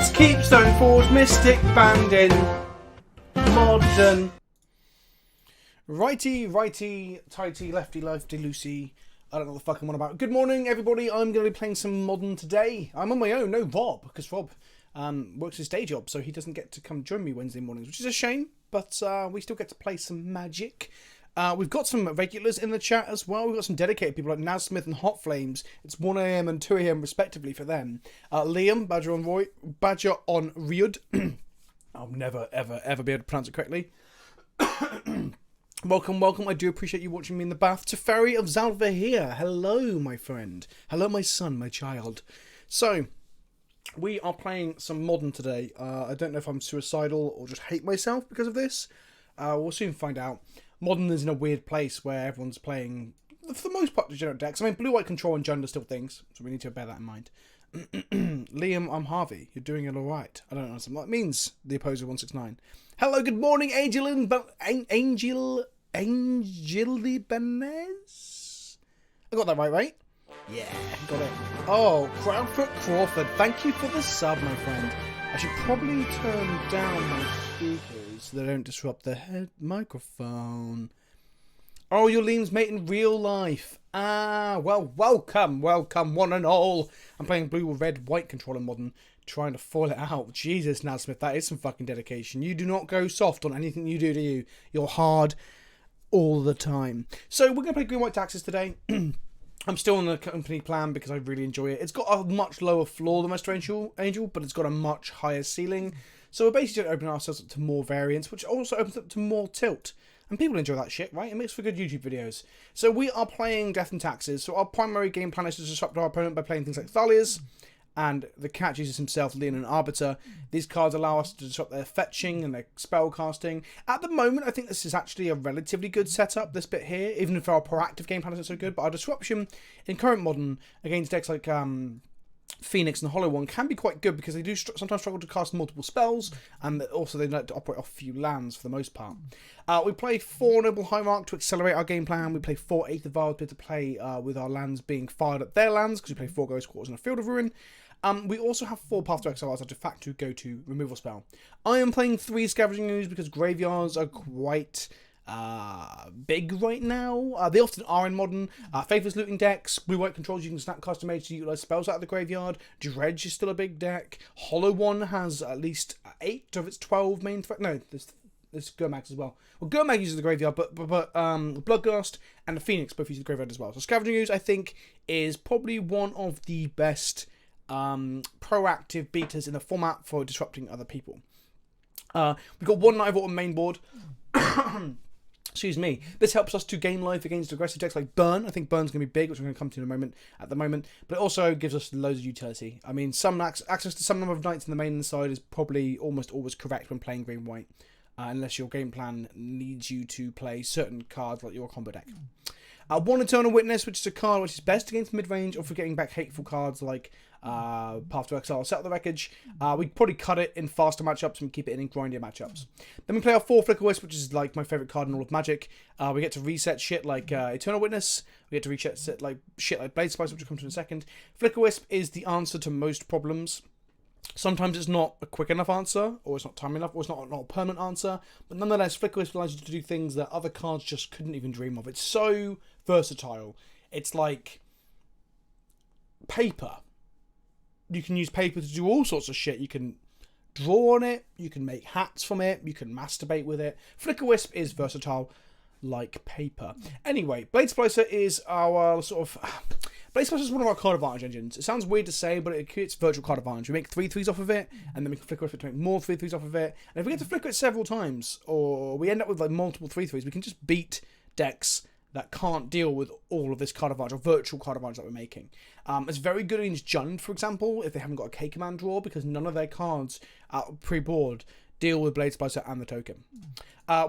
Let's keep Stoneforge Mystic banding modern. Righty, tighty, lefty, loosey. I don't know what the fuck I'm on about. Good morning, everybody. I'm going to be playing some modern today. I'm on my own, no Rob, because Rob works his day job, so he doesn't get to come join me Wednesday mornings, which is a shame, but we still get to play some Magic. We've got some regulars in the chat as well. We've got some dedicated people like Naz Smith and Hot Flames. It's 1 AM and 2 AM respectively for them. Liam, Badger on Ryud. I'll never, ever be able to pronounce it correctly. Welcome. I do appreciate you watching me in the bath. Teferi of Zalva here. Hello, my friend. Hello, my son, my child. So, we are playing some modern today. I don't know if I'm suicidal or just hate myself because of this. We'll soon find out. Modern is in a weird place where everyone's playing, for the most part, degenerate decks. I mean, blue-white control and Jund are still things, so we need to bear that in mind. Liam, I'm Harvey. You're doing it all right. I don't know what that means. The opposer 169. Hello, good morning, Angel Ibanez. I got that right? Yeah, got it. Oh, Crownfoot Crawford. Thank you for the sub, my friend. I should probably turn down my speakers so they don't disrupt the head microphone. Oh, your Liam's mate in real life. Ah, well, welcome, one and all. I'm playing blue with red, white controller modern, trying to foil it out. Jesus, Naz Smith, that is some fucking dedication. You do not go soft on anything you do you? You're hard all the time. So we're going to play green-white taxes today. I'm still on the company plan because I really enjoy it. It's got a much lower floor than Master Angel, but it's got a much higher ceiling. So we're basically going to open ourselves up to more variants, which also opens up to more tilt. And people enjoy that shit, right? It makes for good YouTube videos. So we are playing Death and Taxes. So our primary game plan is to disrupt our opponent by playing things like Thalias. And the cat uses himself, Leon, and Arbiter. These cards allow us to disrupt their fetching and their spell casting. At the moment, I think this is actually a relatively good setup, this bit here, even if our proactive game plan isn't so good. But our disruption in current modern against decks like Phoenix and the Hollow One can be quite good because they do sometimes struggle to cast multiple spells, and also they like to operate off a few lands for the most part. We play 4 Noble Hierarch to accelerate our game plan. We play 4 Eighth of Vile to play with our lands being fired at their lands because we play 4 Ghost Quarters and a Field of Ruin. We also have 4 Path to Exile as our de facto go-to removal spell. I am playing 3 Scavenging Ooze because graveyards are quite big right now. They often are in modern. Faithless looting decks, blue-white controls, you can Snapcaster Mage to utilize spells out of the graveyard. Dredge is still a big deck. Hollow One has at least 8 of its 12 main threat. No, there's Gurmag as well. Well, Gurmag uses the graveyard, but Bloodgast and the Phoenix both use the graveyard as well. So Scavenging Ooze, I think, is probably one of the best proactive beaters in the format for disrupting other people. We've got 1 Night of Autumn main board. Excuse me. This helps us to gain life against aggressive decks like Burn. I think Burn's going to be big, which I'm going to come to in a moment. At the moment, but it also gives us loads of utility. I mean, some access to some number of knights in the main side is probably almost always correct when playing green-white, unless your game plan needs you to play certain cards like your combo deck. 1 Eternal Witness, which is a card which is best against mid-range or for getting back hateful cards like Path to Exile, Settle the Wreckage. We'd probably cut it in faster matchups and keep it in grindier matchups. Then we play our 4 Flicker Wisp, which is like my favourite card in all of Magic. We get to reset shit like Eternal Witness. We get to reset shit like Blade Splicer, which will come to in a second. Flicker Wisp is the answer to most problems. Sometimes it's not a quick enough answer, or it's not time enough, or it's not a permanent answer. But nonetheless, Flicker Wisp allows you to do things that other cards just couldn't even dream of. It's so versatile. It's like paper. You can use paper to do all sorts of shit. You can draw on it. You can make hats from it. You can masturbate with it. Flicker Wisp is versatile like paper. Anyway, Blade Splicer is our sort of... Blade Splicer is one of our card advantage engines. It sounds weird to say, but it creates virtual card advantage. We make 3/3s off of it, and then we can flicker it to make more 3/3s off of it. And if we get to flicker it several times, or we end up with like multiple 3/3s, we can just beat decks that can't deal with all of this card advantage, or virtual card advantage that we're making. It's very good against Jund, for example, if they haven't got a K command draw, because none of their cards pre-board deal with Blade Splicer and the token.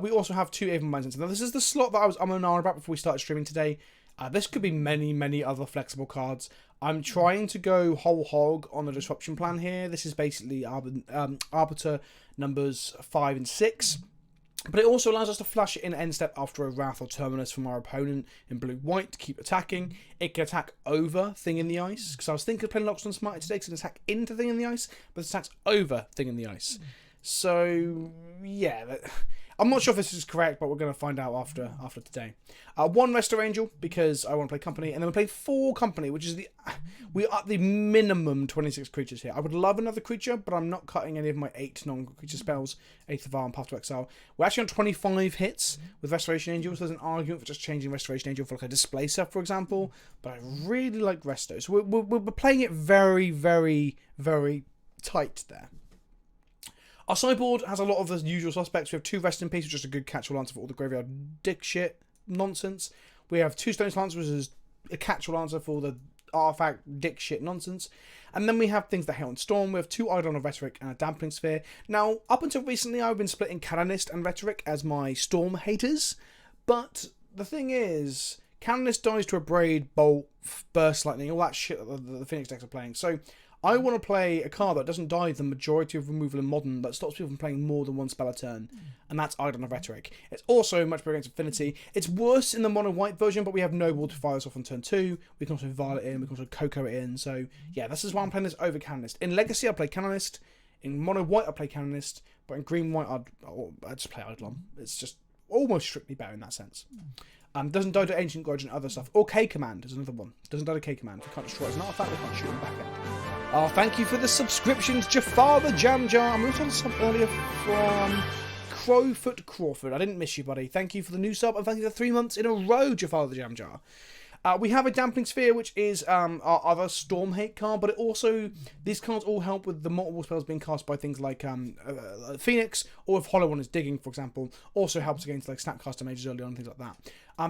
We also have 2 Avon Mindsense. Now, this is the slot that I was umming about before we started streaming today. This could be many other flexible cards. I'm trying to go whole hog on the disruption plan here. This is basically Arbiter numbers 5 and 6. But it also allows us to flash it in end step after a Wrath or Terminus from our opponent in blue-white to keep attacking. It can attack over Thing in the Ice, because I was thinking of playing Lockstone Smite today because it can attack into Thing in the Ice, but it attacks over Thing in the Ice. So, yeah, I'm not sure if this is correct, but we're going to find out after today. 1 Resto Angel, because I want to play Company, and then we play 4 Company, which is we are at the minimum 26 creatures here. I would love another creature, but I'm not cutting any of my 8 non-creature spells, 8th of and Path to Exile. We're actually on 25 hits with Restoration Angel, so there's an argument for just changing Restoration Angel for like a Displacer, for example, but I really like Resto. So we're playing it very, very, very tight there. Our sideboard has a lot of the usual suspects. We have 2 Rest in Peace, which is a good catch-all answer for all the graveyard dick shit nonsense. We have 2 Stone Lancers, which is a catch-all answer for the artifact dick shit nonsense. And then we have things like Hail and Storm. We have 2 Eidolon of Rhetoric and a Dampening Sphere. Now, up until recently, I've been splitting Canonist and Rhetoric as my Storm haters. But the thing is, Canonist dies to a Braid, Bolt, Burst Lightning, all that shit that the Phoenix decks are playing. So I want to play a card that doesn't die the majority of removal in Modern, that stops people from playing more than 1 spell a turn, and that's Eidolon of Rhetoric. It's also much better against Affinity. It's worse in the mono-white version, but we have Noble to fire us off on turn 2. We can also Violet in, we can also Coco it in, so yeah, this is why I'm playing this over Canonist. In Legacy, I play Canonist. In mono-white, I play Canonist, but in green-white, I'd just play Eidolon. It's just almost strictly better in that sense. Doesn't die to Ancient Grudge and other stuff. Or K-Command is another one. Doesn't die to K-Command. If we can't destroy it as an artifact, we can't shoot him back in. Oh, thank you for the subscriptions, Jafar the Jam Jar. I'm also on some earlier from Crowfoot Crawford. I didn't miss you, buddy. Thank you for the new sub, and thank you for 3 months in a row, Jafar the Jam Jar. We have a Dampening Sphere, which is our other Storm Hate card, but it also, these cards all help with the multiple spells being cast by things like Phoenix, or if Hollow One is Digging, for example, also helps against like Snapcaster Mages early on, things like that.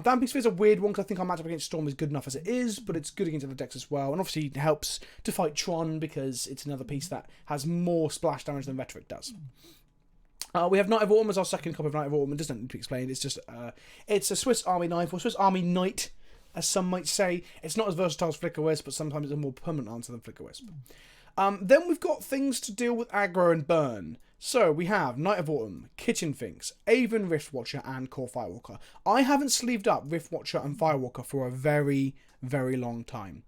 Dampening Sphere is a weird one, because I think our matchup against Storm is good enough as it is, but it's good against other decks as well, and obviously it helps to fight Tron, because it's another piece that has more splash damage than Rhetoric does. We have Knight of Autumn as our second copy of Knight of Autumn. It doesn't need to be explained, it's just, it's a Swiss Army knife, or Swiss Army Knight, as some might say. It's not as versatile as Flicker Wisp, but sometimes it's a more permanent answer than Flicker Wisp. Then we've got things to deal with aggro and burn. So we have Knight of Autumn, Kitchen Finks, Aven Riftwatcher, and Core Firewalker. I haven't sleeved up Riftwatcher and Firewalker for a very, very long time.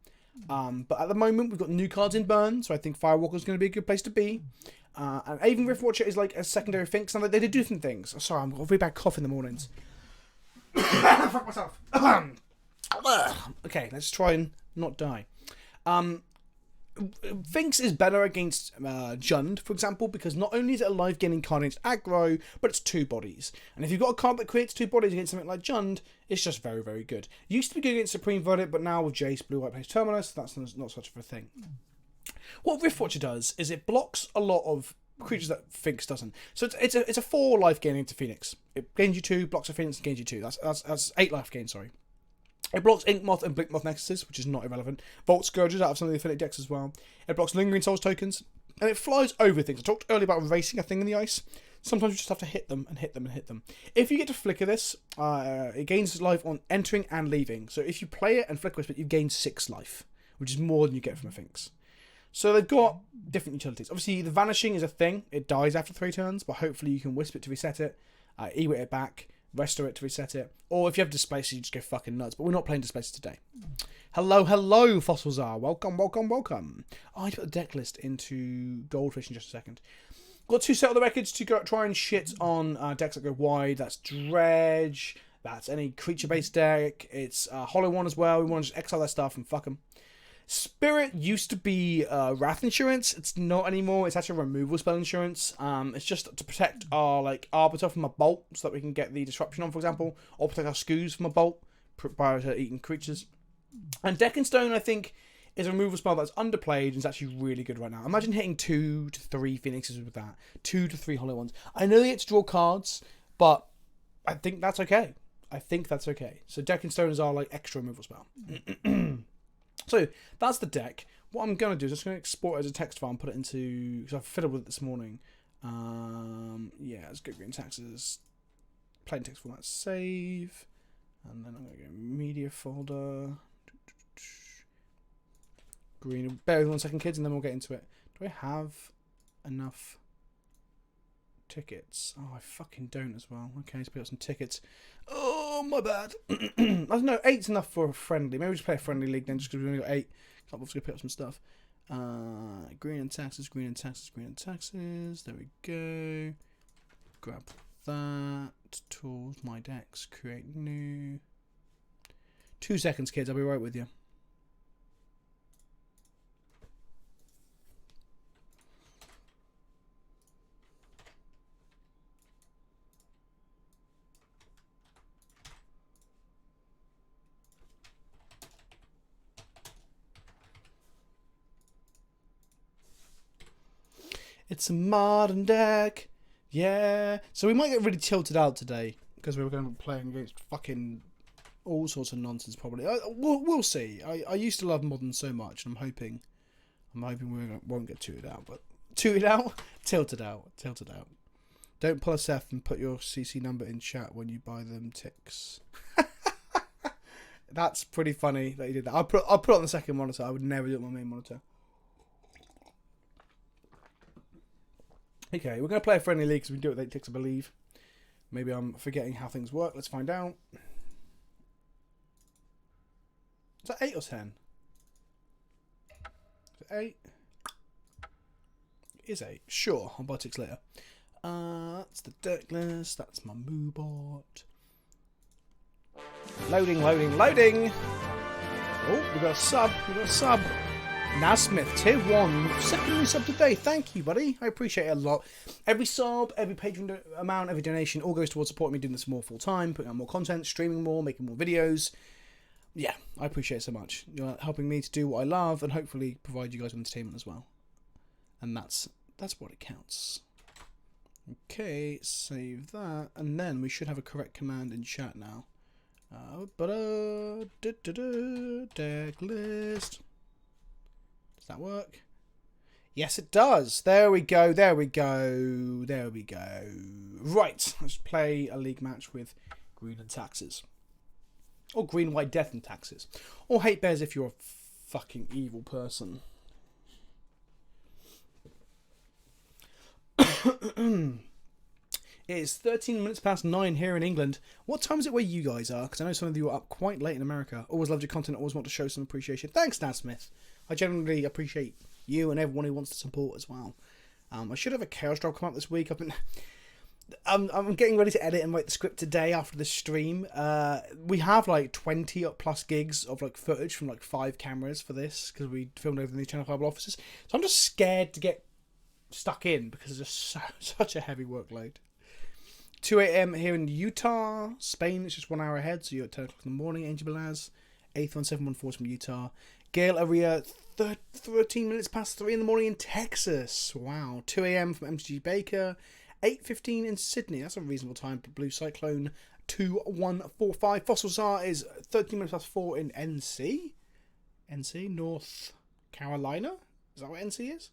But at the moment, we've got new cards in burn, so I think Firewalker is going to be a good place to be. And Aven Riftwatcher is like a secondary Finks, and they do different things. Oh, sorry, I've got a very bad cough in the mornings. Fuck myself. Okay, let's try and not die. Finks is better against Jund, for example, because not only is it a life-gaining card against aggro, but it's 2 bodies. And if you've got a card that creates 2 bodies against something like Jund, it's just very, very good. Used to be good against Supreme Verdict, but now with Jace, Blue-White plays Terminus, that's not such a thing. What Riftwatcher does is it blocks a lot of creatures that Finks doesn't. So it's a 4 life gain into Phoenix. It gains you 2, blocks a Phoenix, and gains you 2. That's 8 life gain, sorry. It blocks Inkmoth and Blinkmoth Nexuses, which is not irrelevant. Vault Scourges out of some of the Affinity decks as well. It blocks Lingering Souls tokens. And it flies over things. I talked earlier about racing a thing in the ice. Sometimes you just have to hit them and hit them and hit them. If you get to flicker this, it gains life on entering and leaving. So if you play it and flicker it, you gain 6 life, which is more than you get from a Finks. So they've got different utilities. Obviously, the Vanishing is a thing. It dies after 3 turns, but hopefully you can Wisp it to reset it, Ewit it back, Restore it to reset it, or if you have Displacer, you just go fucking nuts. But we're not playing Displacer today. Hello, Fossils are. Welcome. I put the deck list into Goldfish in just a second. Got 2 Settle the Records to go try and shit on decks that go wide. That's Dredge. That's any creature-based deck. It's Hollow One as well. We want to just exile that stuff and fuck them. Spirit used to be Wrath Insurance. It's not anymore. It's actually a removal spell insurance. It's just to protect our Arbiter from a bolt, so that we can get the disruption on, for example, or protect our Skoos from a bolt prior to eating creatures. And Deck and Stone, I think, is a removal spell that's underplayed and is actually really good right now. Imagine hitting 2 to 3 Phoenixes with that, 2 to 3 Hollow Ones. I know they get to draw cards, but I think that's okay. So Deck and Stone is our extra removal spell. So that's the deck. What I'm going to do is I'm just going to export it as a text file and put it into, because I've fiddled with it this morning. Yeah, let's go green taxes, plain text format, save, and then I'm going to go media folder, green, bear with 1 second kids, and then we'll get into it. Do I have enough tickets. Oh, I fucking don't as well. Okay, let's pick up some tickets. Oh, my bad. I don't know, 8's enough for a friendly. Maybe we just play a friendly league then, just because we've only got 8. Can't bother to pick up some stuff. Green and taxes, green and taxes, green and taxes. There we go. Grab that. Tools, my decks, create new. 2 seconds, kids. I'll be right with you. It's a modern deck. Yeah. So we might get really tilted out today because we were going to be playing against fucking all sorts of nonsense probably. We'll see. I used to love modern so much, and I'm hoping we won't get tilted out. But tilted out? Tilted out. Tilted out. Don't pull a Seth and put your CC number in chat when you buy them ticks. That's pretty funny that you did that. I'll put it on the second monitor. I would never do it on my main monitor. Okay, we're going to play a friendly league because we can do it with 8 ticks, I believe. Maybe I'm forgetting how things work. Let's find out. Is that 8 or 10? Is it 8? It is 8. Sure, I'll buy ticks later. That's the deck list. That's my moobot. Loading, loading, loading! Oh, we got a sub. We got a sub. Nasmith, tier 1, secondary sub today. Thank you, buddy. I appreciate it a lot. Every sub, every Patreon amount, every donation all goes towards supporting me doing this more full time, putting out more content, streaming more, making more videos. Yeah, I appreciate it so much. You're helping me to do what I love and hopefully provide you guys with entertainment as well. And that's what it counts. Okay, save that. And then we should have a correct command in chat now. Deck list. Does that work? Yes, it does. There we go. There we go. There we go. Right. Let's play a league match with green and taxes. Or green, white, death and taxes. Or hate bears if you're a fucking evil person. It is 13 minutes past 9 here in England. What time is it where you guys are? Because I know some of you are up quite late in America. Always loved your content. Always want to show some appreciation. Thanks, Nasmith. I generally appreciate you and everyone who wants to support as well. I should have a Chaos Drop come up this week. I'm getting ready to edit and write the script today after the stream. We have like 20 plus gigs of like footage from like 5 cameras for this because we filmed over in the Channel 5 offices. So I'm just scared to get stuck in because it's just such a heavy workload. 2 a.m. here in Utah. Spain is just 1 hour ahead, so you're at 10 o'clock in the morning. Angel Balaz, 81714 from Utah. Gail Aria, 13 minutes past 3 in the morning in Texas. Wow. 2 a.m. from MTG Baker. 8:15 in Sydney. That's a reasonable time for Blue Cyclone 2145. Fossil Czar is 13 minutes past 4 in NC. NC, North Carolina. Is that what NC is?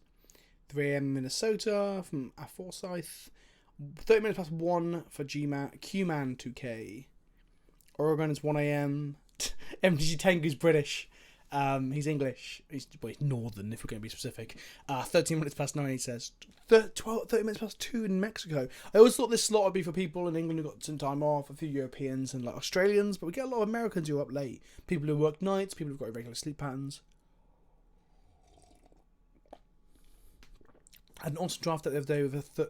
3 a.m. Minnesota from Forsyth. 30 minutes past 1 for Q-Man 2K. Oregon is 1 a.m. MTG Tengu's British. He's English. He's northern, if we're going to be specific. 13 minutes past 9, he says. 30 minutes past 2 in Mexico. I always thought this slot would be for people in England who got some time off, a few Europeans and like Australians, but we get a lot of Americans who are up late. People who work nights, people who've got irregular sleep patterns. I had an awesome draft that the other day with a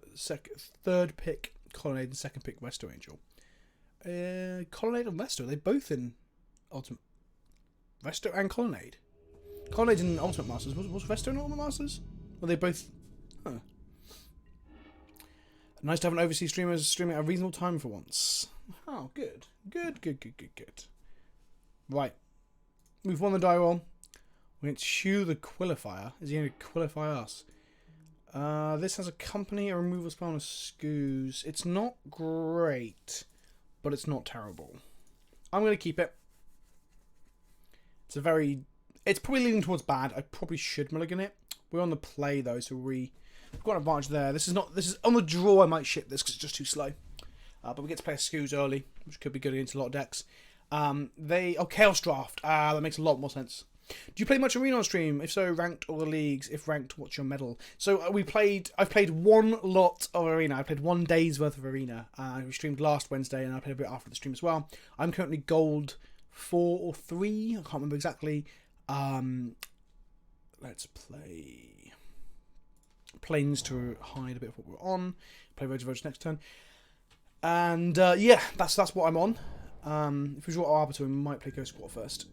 third pick Colonnade and second pick Resto Angel. Colonnade and Resto, are they both in Ultimate? Resto and Colonnade? Colonnade in Ultimate Masters. Was Resto in Ultimate Masters? Were they both? Huh. Nice to have an overseas streamer streaming at a reasonable time for once. Oh, good. Good. Right. We've won the die roll. We're going to chew the Quillifier. Is he going to qualify us? This has a company, a removal spell, and a Scoos. It's not great, but it's not terrible. I'm going to keep it. It's probably leaning towards bad. I probably should mulligan it. We're on the play though, so we've got an advantage there. This is on the draw. I might ship this because it's just too slow. But we get to play a Scoos early, which could be good against a lot of decks. Chaos Draft. That makes a lot more sense. Do you play much Arena on stream? If so, ranked or the leagues? If ranked, what's your medal? So I've played one lot of Arena. I played 1 day's worth of Arena. We streamed last Wednesday, and I played a bit after the stream as well. I'm currently gold 4 or 3. I can't remember exactly. Let's play Planes to hide a bit of what we're on. Play Road to Votes next turn. And yeah, that's what I'm on. If we draw Arbiter, we might play Ghost Squad first.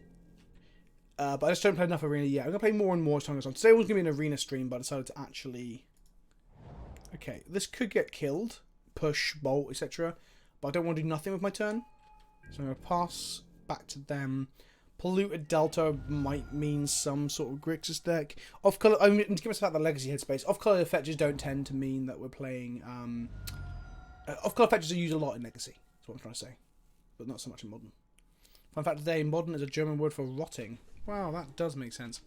But I just don't play enough Arena yet. I'm going to play more and more as time goes on. Today was going to be an Arena stream, but I decided to actually... Okay, this could get killed. Push, bolt, etc. But I don't want to do nothing with my turn. So I'm going to pass back to them. Polluted Delta might mean some sort of Grixis deck. Off-color... I mean, to give myself that Legacy headspace, off-color fetches don't tend to mean that we're playing... off-color fetches are used a lot in Legacy. That's what I'm trying to say. But not so much in Modern. Fun fact today, Modern is a German word for rotting. Wow, that does make sense.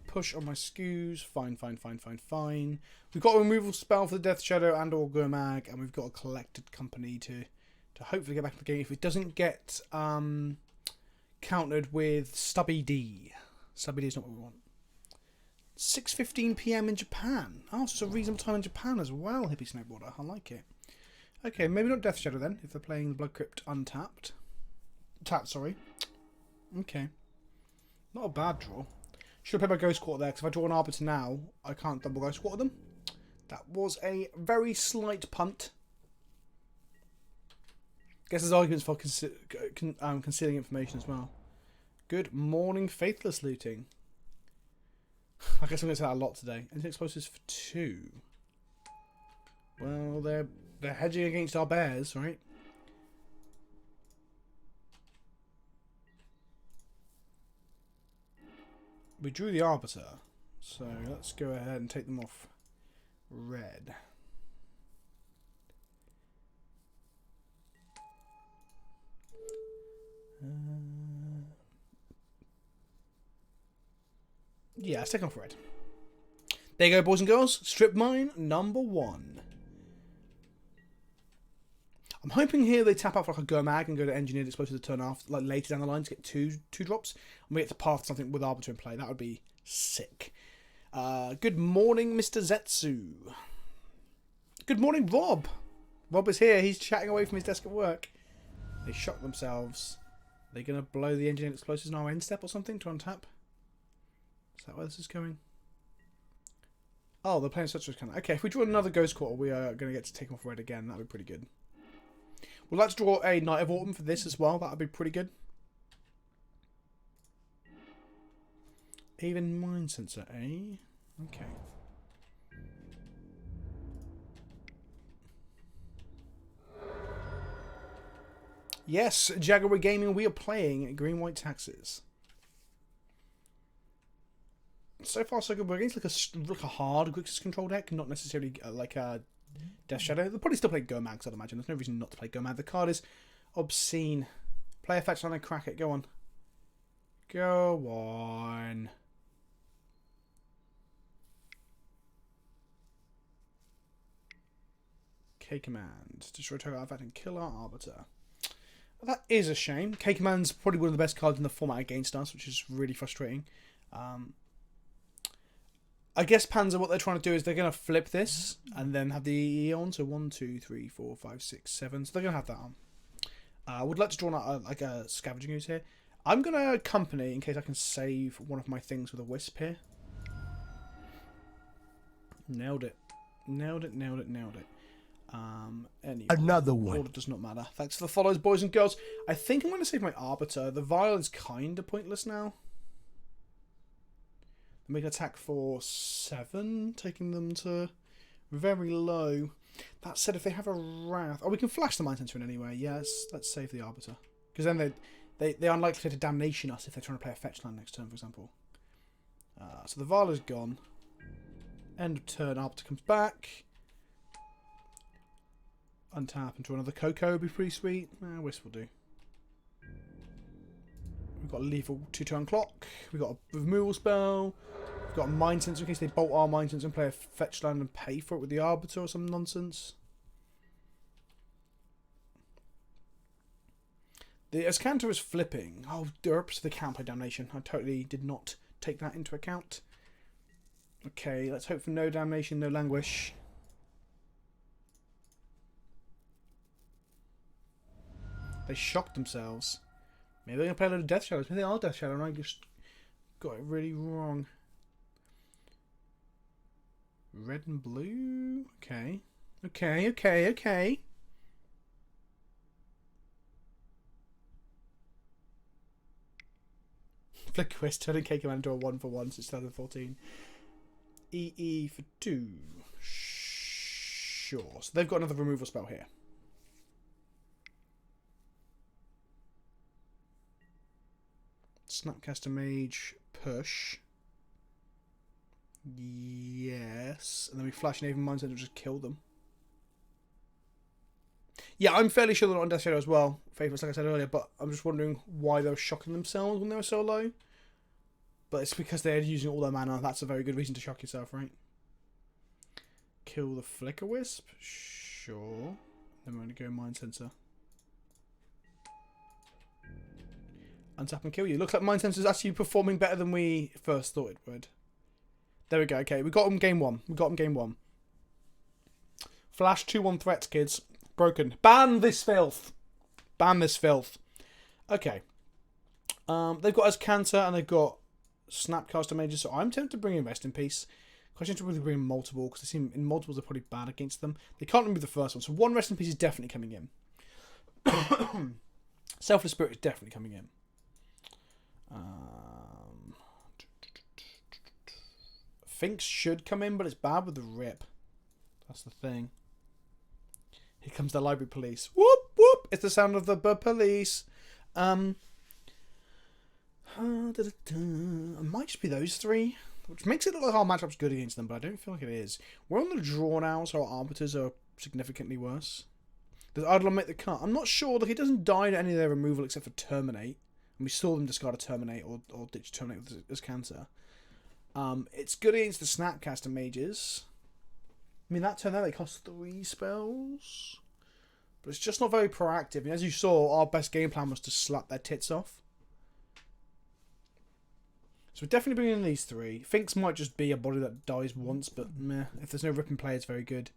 Push on my skews. Fine. We've got a removal spell for the Death Shadow and or Gurmag, and we've got a collected company to hopefully get back in the game if it doesn't get countered with Stubby D. Stubby D is not what we want. 6:15 PM in Japan. Oh, so it's a reasonable time in Japan as well, Hippie Snowboarder. I like it. Okay, maybe not Death Shadow then, if they're playing the Blood Crypt untapped. Tapped, sorry. Okay. Not a bad draw. Should have played my Ghost Quarter there, because if I draw an Arbiter now, I can't double Ghost Quarter them. That was a very slight punt. Guess there's arguments for concealing information as well. Good morning, Faithless Looting. I guess I'm going to say that a lot today. Anything explosives for 2? Well, they're hedging against our bears, right? We drew the Arbiter, so let's go ahead and take them off red. Yeah, let's take them off red. There you go, boys and girls. Strip mine number 1. I'm hoping here they tap out for like a Gurmag and go to Engineered Explosive to turn off, like later down the line to get two drops. And we get to path something with Arbiter in play. That would be sick. Good morning, Mr. Zetsu. Good morning, Rob. Rob is here. He's chatting away from his desk at work. They shock themselves. They're going to blow the Engineered Explosives in our end step or something to untap. Is that where this is going? Oh, they're playing such a kind of... Okay, if we draw another Ghost Quarter, we are going to get to take off red again. That would be pretty good. We'd like to draw a Night of Autumn for this as well. That would be pretty good. Even Mind Sensor, eh? Okay. Yes, Jaguar Gaming, we are playing Green White Taxes. So far, so good. We're against like a hard Grixis control deck, not necessarily like a Death Shadow. They'll probably still play Gurmags, I'd imagine. There's no reason not to play Gurmag. The card is obscene. Play a fetch line and crack it. Go on. Go on. K Command. Destroy target artifact and kill our Arbiter. That is a shame. K Command's probably one of the best cards in the format against us, which is really frustrating. I guess Panzer, what they're trying to do is they're going to flip this and then have the Eon. So 1, 2, 3, 4, 5, 6, 7. So they're going to have that on. I would like to draw like a Scavenging Ooze here. I'm going to Company in case I can save one of my things with a Wisp here. Nailed it. Nailed it. Anyway, another one. Order does not matter. Thanks for the follows, boys and girls. I think I'm going to save my Arbiter. The Vial is kind of pointless now. Make an attack for 7, taking them to very low. That said, if they have a Wrath... Oh, we can flash the Mind Sensor in anyway. Yes, let's save the Arbiter. Because then they're unlikely to Damnation us if they're trying to play a fetch land next turn, for example. So the Vala is gone. End of turn, Arbiter comes back. Untap into another Coco would be pretty sweet. Wisp will do. We've got a lethal 2-turn clock. We've got a removal spell. We've got a Mind Sensor in case they bolt our Mind Sensor and play a fetch land and pay for it with the Arbiter or some nonsense. The Escanter is flipping. Oh, derps, they can't play Damnation. I totally did not take that into account. Okay, let's hope for no damnation, no languish. They shocked themselves. Maybe they're going to play a load of Death Shadows. Maybe they are Death Shadow and I just got it really wrong. Red and blue? Okay. Okay. Flick Quest, turning K Command into a 1-for-1 since 2014. EE for 2. Sure. So they've got another removal spell here. Snapcaster Mage, push. Yes. And then we flash an even mindset to just kill them. Yeah, I'm fairly sure they're not on Death Shadow as well, Faithless, like I said earlier, but I'm just wondering why they were shocking themselves when they were so low. But it's because they're using all their mana. That's a very good reason to shock yourself, right? Kill the Flicker Wisp? Sure. Then we're going to go Mind Sensor. Untap and kill you. Looks like Mind Sensor's actually performing better than we first thought it would. There we go. Okay, we got them game 1. Flash 2-1 threats, kids. Broken. Ban this filth. Okay. They've got Ascanter and they've got Snapcaster Mages, so I'm tempted to bring in Rest in Peace. Question to really bring in multiple, because they seem in multiples are probably bad against them. They can't remove the first one, so 1 Rest in Peace is definitely coming in. Selfless Spirit is definitely coming in. Finks should come in, but it's bad with the rip. That's the thing. Here comes the library police. Whoop, whoop. It's the sound of the police. It might just be those 3, which makes it look like our matchup's good against them, but I don't feel like it is. We're on the draw now, so our arbiters are significantly worse. Does Idol make the cut? I'm not sure. Like, he doesn't die to any of their removal except for Terminate. And we saw them discard a Terminate or ditch Terminate with his cancer. It's good against the Snapcaster Mages. I mean, that turn out they cost 3 spells. But it's just not very proactive. And as you saw, our best game plan was to slap their tits off. So we're definitely bringing in these 3. Finks might just be a body that dies once, but meh. If there's no rip and play, it's very good.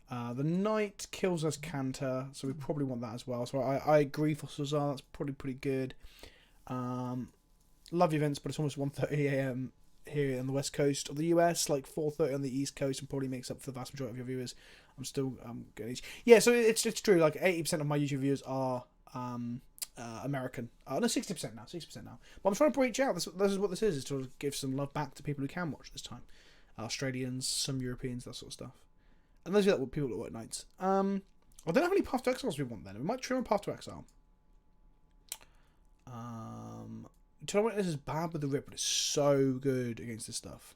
The Knight kills us Canter, so we probably want that as well. So I agree for Sazar, that's probably pretty good. Love events, but it's almost 1:30 AM here on the west coast of the US, like 4:30 on the east coast, and probably makes up for the vast majority of your viewers. I'm still getting... Yeah, so it's true, like 80% of my YouTube viewers are American. No, 60% now. But I'm trying to breach out. This is what this is to give some love back to people who can watch this time. Australians, some Europeans, that sort of stuff. And those are people that work nights. I don't know how many Path to Exiles we want then. We might trim a Path to Exile. Tournament is bad with the rip, but it's so good against this stuff.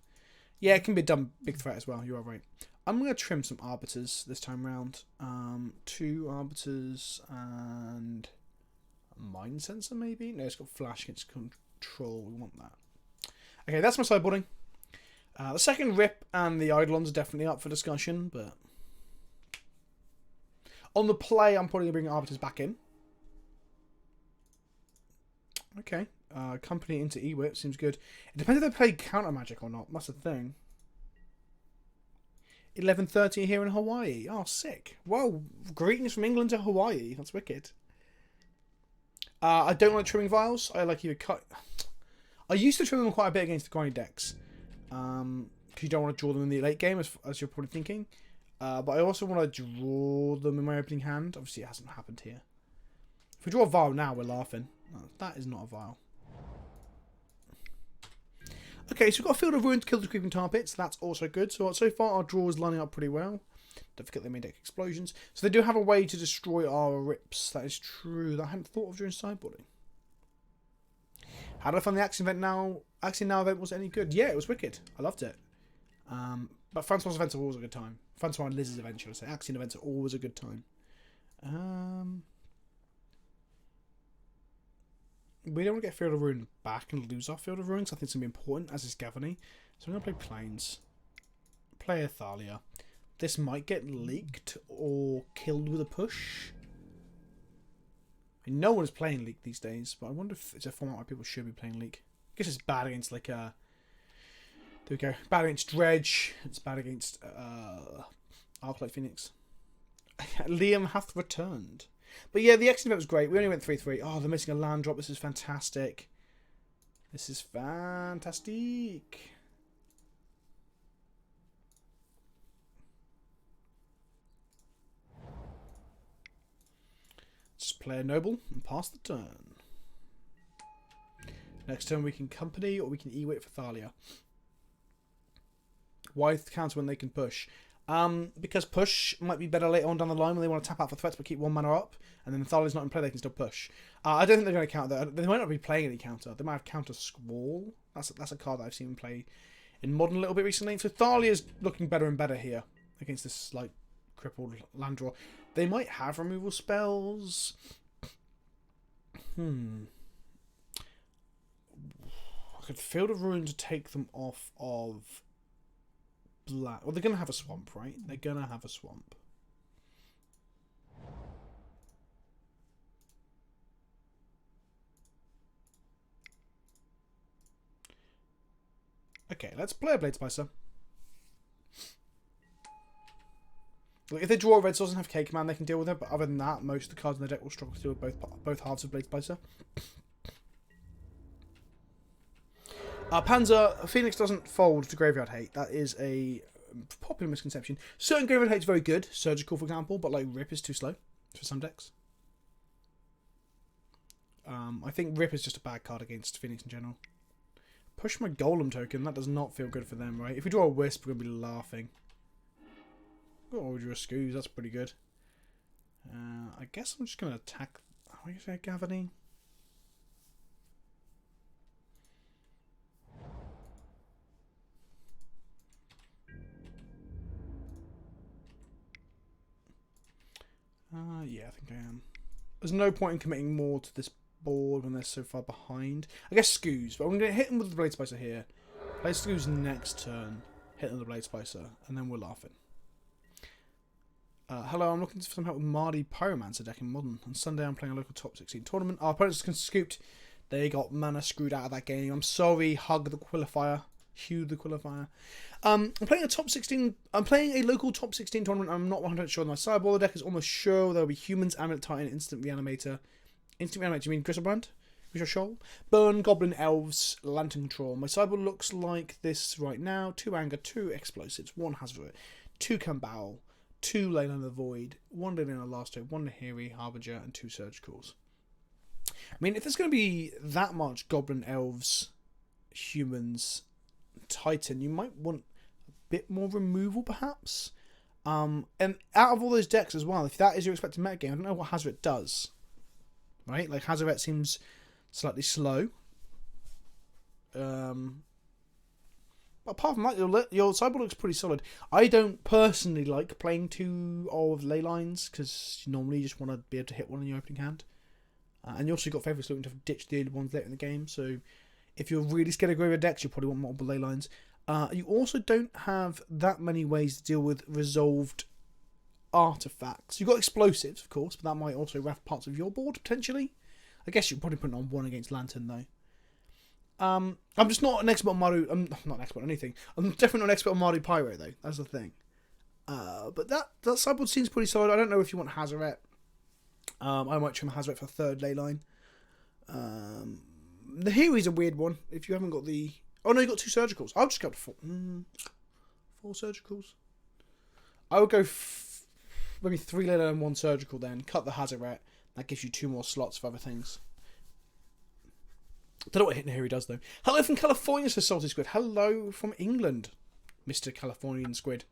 Yeah, it can be a dumb big threat as well. You are right. I'm going to trim some Arbiters this time round. 2 Arbiters and Mind Sensor maybe? No, it's got Flash against Control. We want that. Okay, that's my sideboarding. The second rip and the Eidolons are definitely up for discussion, but on the play, I'm probably going to bring Arbiters back in. Okay. Company into E-Whip seems good. It depends if they play counter magic or not. That's the thing. 11:30 here in Hawaii. Oh, sick. Well, greetings from England to Hawaii. That's wicked. I don't like trimming vials. I like you cut. I used to trim them quite a bit against the grindy decks. Because you don't want to draw them in the late game, as you're probably thinking. But I also want to draw them in my opening hand. Obviously, it hasn't happened here. If we draw a vial now, we're laughing. No, that is not a vial. Okay, so we've got a Field of Ruin to kill the Creeping Tar Pits. That's also good. So far, our draw is lining up pretty well. Don't forget they made deck explosions. So they do have a way to destroy our rips. That is true. That I hadn't thought of during sideboarding. How did I find the Axiom event now? Axiom now event was any good? Yeah, it was wicked. I loved it. But Francois events are always a good time. Francois and Liz's event, should I say. Axiom events are always a good time. We don't want to get Field of Ruin back and lose our Field of Ruin, so I think it's going to be important, as is Gavany. So I'm going to play Plains. Play Athalia. This might get leaked or killed with a push. I mean, no one is playing Leak these days, but I wonder if it's a format where people should be playing Leak. I guess it's bad against, like, There we go. Bad against Dredge. It's bad against Arclight Phoenix. Liam hath returned. But yeah, the X event was great. We only went 3-3. Oh, they're missing a land drop. This is fantastic. This is fantastic. Just play a noble and pass the turn. Next turn we can company or we can e-wait for Thalia. Why counter when they can push? Because push might be better later on down the line when they want to tap out for threats but keep 1 mana up, and then if Thalia's not in play they can still push. I don't think they're going to counter that. They might not be playing any counter. They might have counter Squall. That's a card that I've seen them play in Modern a little bit recently. So Thalia's looking better and better here against this like crippled land draw. They might have removal spells. I could Field of Ruin to take them off of black. Well, they're going to have a swamp, right? They're going to have a swamp. Okay, let's play a Blade Splicer. Look, if they draw a red source and have K command, they can deal with it. But other than that, most of the cards in the deck will struggle to deal with both halves of Blade Splicer. Panzer, Phoenix doesn't fold to Graveyard Hate. That is a popular misconception. Certain Graveyard Hate is very good. Surgical, for example, but like Rip is too slow for some decks. I think Rip is just a bad card against Phoenix in general. Push my Golem token. That does not feel good for them, right? If we draw a Wisp, we're going to be laughing. Oh, we drew a Scoos. That's pretty good. I guess I'm just going to attack... What do you say, Gavany? Yeah, I think I am. There's no point in committing more to this board when they're so far behind. I guess Scoos, but I'm going to hit them with the Blade Splicer here. Play Scoos next turn. Hit them with the Blade Splicer, and then we're laughing. Hello, I'm looking for some help with Mardi Pyromancer deck in Modern. On Sunday, I'm playing a local top 16 tournament. Our opponents can scooped. They got mana screwed out of that game. I'm sorry, Hug the Qualifier. Hugh the Qualifier. I'm playing a top 16. I'm playing a local top 16 tournament. I'm not 100% sure on my sideboard. The deck is almost sure there'll be Humans, Amulet Titan, Instant Reanimator. Instant Reanimator, you mean Gristlebrand? Visual Shoal? Burn, Goblin, Elves, Lantern Control. My sideboard looks like this right now. 2 Anger, 2 Explosives, 1 Hazard, 2 Cambowel, 2 Leyline of the Void, 1 Leyline of Last Hope, 1 Nahiri, Harbinger, and 2 Surgicals. I mean, if there's going to be that much Goblin, Elves, Humans, Titan, you might want a bit more removal, perhaps. And out of all those decks as well, if that is your expected metagame, I don't know what Hazoret does. Right? Like, Hazoret seems slightly slow. But apart from that, your sideboard looks pretty solid. I don't personally like playing 2 of ley lines, because you normally just want to be able to hit one in your opening hand. And you also got favourites looking to ditch the ones later in the game, so if you're really scared of graveyard decks, you probably want multiple ley lines. You also don't have that many ways to deal with resolved artifacts. You've got explosives, of course, but that might also wrap parts of your board, potentially. I guess you're probably putting on 1 against Lantern, though. I'm just not an expert on Maru. I'm not an expert on anything. I'm definitely not an expert on Maru Pyro, though. That's the thing. But that sideboard seems pretty solid. I don't know if you want Hazoret. I might trim Hazoret for 3rd ley line. The Hiri's a weird one. If you haven't got the... Oh, no, you got 2 Surgicals. I'll just go up to 4. 4 Surgicals. I would go maybe 3 ley line and 1 Surgical then. Cut the Hazoret. That gives you 2 more slots for other things. Don't know what Hit Nahiri does, though. Hello from California, says Salty Squid. Hello from England, Mr. Californian Squid.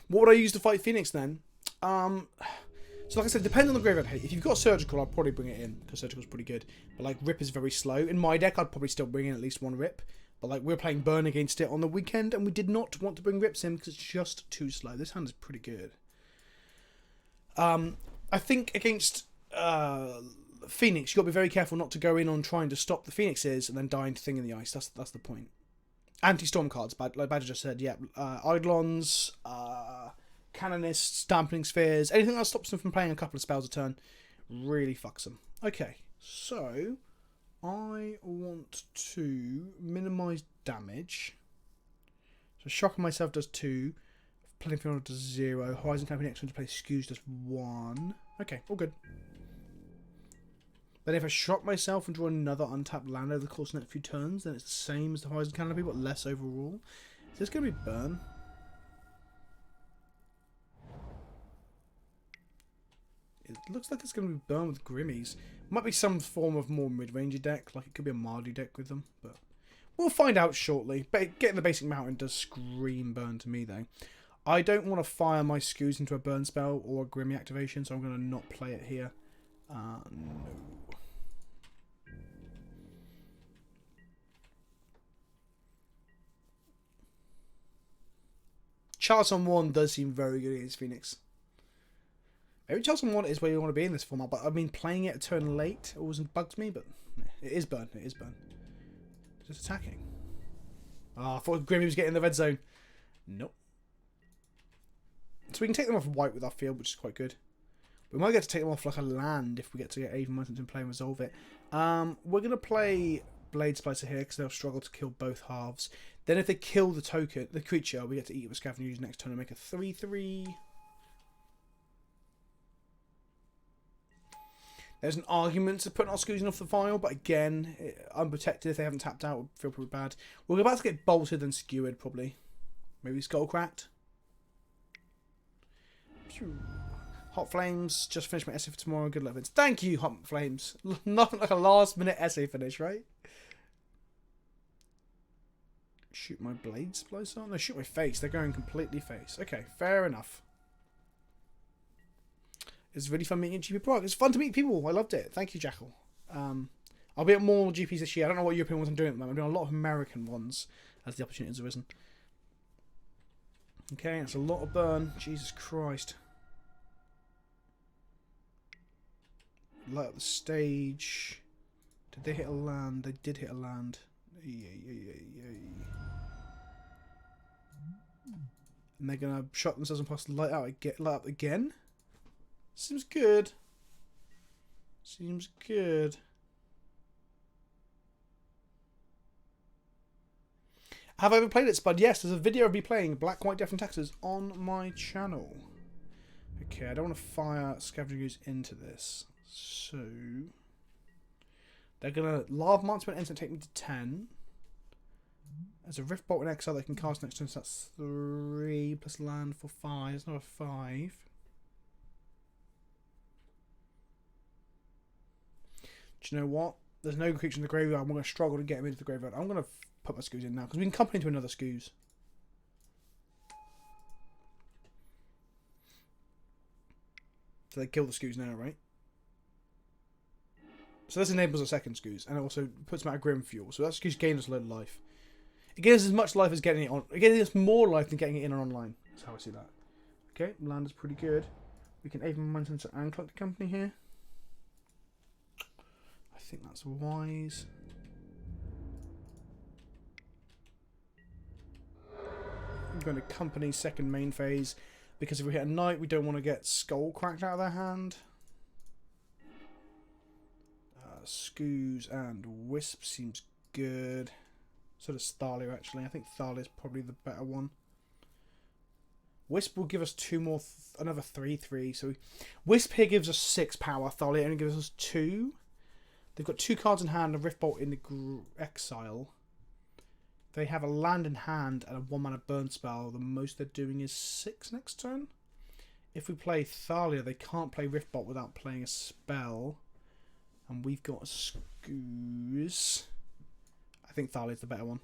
What would I use to fight Phoenix, then? So like I said, depending on the graveyard hate. If you've got Surgical, I'd probably bring it in, because Surgical's pretty good. But like Rip is very slow. In my deck, I'd probably still bring in at least 1 Rip. But like we're playing Burn against it on the weekend, and we did not want to bring Rips in because it's just too slow. This hand is pretty good. I think against Phoenix, you've got to be very careful not to go in on trying to stop the Phoenixes and then die into Thing in the Ice. That's the point. Anti-storm cards, like Badger just said, yeah. Eidolons, Canonists, Dampening Spheres, anything that stops them from playing a couple of spells a turn really fucks them. Okay, so I want to minimise damage. So shocking myself does 2. Playing Field does 0. Horizon Camping next one to play Skews does 1. Okay, all good. Then if I shock myself and draw another untapped land over the course of the next few turns, then it's the same as the Horizon Canopy, but less overall. Is this going to be burn? It looks like it's going to be burn with Grimmies. Might be some form of more mid-rangey deck, like it could be a Mardu deck with them, but we'll find out shortly. Getting the basic mountain does scream burn to me, though. I don't want to fire my Skews into a burn spell or a Grimmy activation, so I'm going to not play it here. No. Charles on 1 does seem very good against Phoenix. Maybe Charles on 1 is where you want to be in this format, but I mean, playing it a turn late always bugs me, but it is burn. It is burn. Just attacking. Ah, I thought Grimmy was getting in the red zone. Nope. So we can take them off white with our field, which is quite good. We might get to take them off like a land if we get to get even momentum to play and resolve it. We're going to play Blade Splicer here because they'll struggle to kill both halves. Then if they kill the token, the creature, we get to eat it with Scavengers next turn and make a 3/3. There's an argument to putting our Scoozing off the file, but again, unprotected if they haven't tapped out would feel pretty bad. We're about to get bolted and skewered probably. Maybe skull cracked. Hot Flames, just finished my essay for tomorrow. Good luck, Vince. Thank you, Hot Flames. Nothing like a last minute essay finish, right? Shoot my blade splicer? No, shoot my face. They're going completely face. Okay, fair enough. It's really fun meeting GP Prague. It's fun to meet people. I loved it. Thank you, Jackal. I'll be at more GPs this year. I don't know what European ones I'm doing at the moment. I'm doing a lot of American ones as the opportunity has arisen. Okay, that's a lot of burn. Jesus Christ. Light up the stage. Did they hit a land? They did hit a land. And they're going to shot themselves and pass the light up again? Seems good. Seems good. Have I ever played it, Spud? Yes, there's a video of me playing Black, White, Death and Taxes on my channel. Okay, I don't want to fire Scavengers into this. So they're going to Lava Monster and take me to 10. There's a Rift Bolt in exile they can cast next turn, so that's 3 plus land for 5. It's not a 5. Do you know what? There's no creature in the graveyard. I'm going to struggle to get him into the graveyard. I'm going to put my Scoos in now because we can company into another Scoos. So they kill the Scoos now, right? So this enables a second Scoos, and it also puts them out of Grim Fuel. So that Scoos gains us a load of life. It gives us as much life as getting it on. It gives us more life than getting it in or online. That's how I see that. Okay, land is pretty good. We can even momentum to Anclock the company here. I think that's wise. I'm going to company second main phase because if we hit a knight, we don't want to get skull cracked out of their hand. Scoos and Wisp seems good. So does Thalia actually. I think Thalia is probably the better one. Wisp will give us two more, another 3/3. So Wisp here gives us 6 power. Thalia only gives us 2. They've got 2 cards in hand, a Rift Bolt in the exile. They have a land in hand and a 1-mana burn spell. The most they're doing is 6 next turn. If we play Thalia, they can't play Rift Bolt without playing a spell. And we've got a Scoos. I think Thalia's the better one.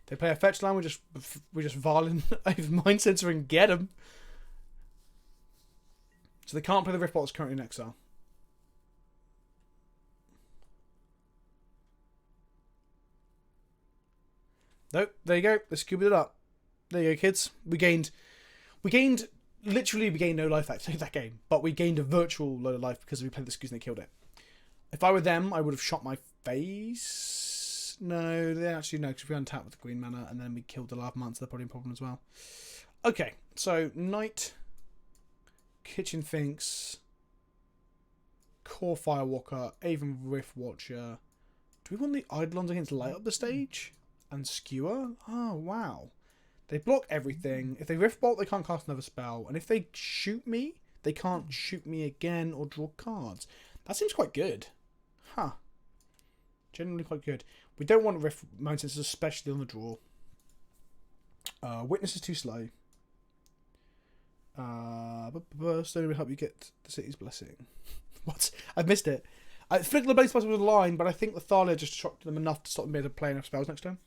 They play a fetch land, we just violent over Mind Sensor and get them. So they can't play the Rift Bolt that's currently in exile. Nope, there you go. They scubaed it up. There you go, kids. We gained literally we gained no life actually that game, but we gained a virtual load of life because we played the Scoos and they killed it. If I were them, I would have shot my face. No, they actually no, because we untapped with the green mana and then we killed the lava monster. They're probably a problem as well. Okay, so Knight, Kitchen thinks Core Firewalker, Aven Rift Watcher. Do we want the Eidolons against Light Up the Stage? And Skewer? Oh, wow. They block everything. If they Rift Bolt, they can't cast another spell. And if they shoot me, they can't shoot me again or draw cards. That seems quite good. Huh. Generally quite good. We don't want Rift Mountains, especially on the draw. Witness is too slow. Slowly will help you get the city's blessing. What? I've missed it. I flicked the base was a line, but I think the Thalia just shocked them enough to stop them being able to play enough spells next turn.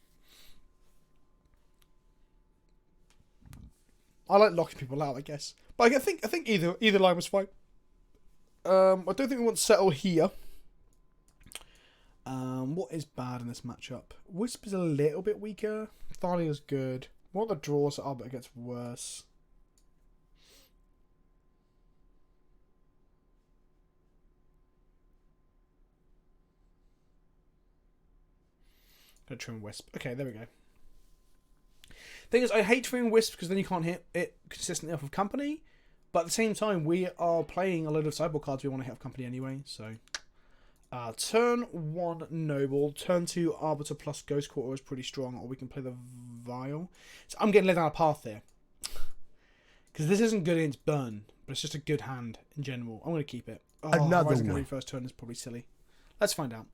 I like locking people out, I guess. But I think either line was fine. I don't think we want to settle here. What is bad in this matchup? Wisp is a little bit weaker. Thalia's good. What the draws are, but it gets worse. Gonna trim Wisp. Okay, there we go. Thing is, I hate trimming Wisp because then you can't hit it consistently off of company. But at the same time, we are playing a load of sideboard cards we want to hit off company anyway. So, turn 1 Noble, turn 2 Arbiter plus Ghost Quarter is pretty strong, or we can play the Vial. So I'm getting led down a path here. Because this isn't good against Burn, but it's just a good hand in general. I'm going to keep it. Oh, Another one. First turn is probably silly. Let's find out.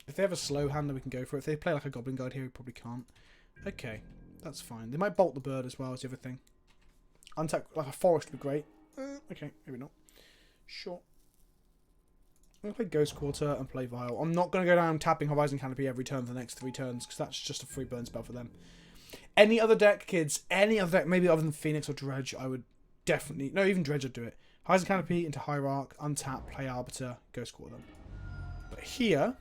If they have a slow hand, then we can go for it. If they play like a Goblin Guide here, we probably can't. Okay, that's fine. They might bolt the bird as well as everything. Untap like a forest would be great. Okay, maybe not. Sure. I'm going to play Ghost Quarter and play Vial. I'm not going to go down tapping Horizon Canopy every turn for the next 3 turns, because that's just a free burn spell for them. Any other deck, kids, any other deck, maybe other than Phoenix or Dredge, I would definitely... No, even Dredge would do it. Horizon Canopy into Hierarch, untap, play Arbiter, Ghost Quarter them. But here...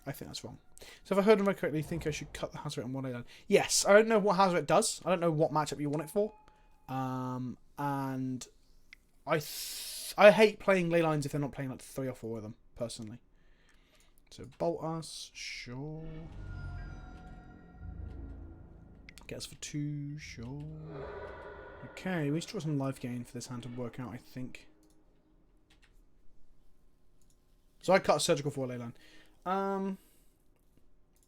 I think that's wrong. So if I heard them correctly, I think I should cut the Hazret on 1A line. Yes, I don't know what Hazret does. I don't know what matchup you want it for. And I hate playing ley lines if they're not playing like 3 or 4 of them, personally. So bolt us, sure. Get us for 2, sure. Okay, we need to draw some life gain for this hand to work out, I think. So I cut a surgical for a ley line.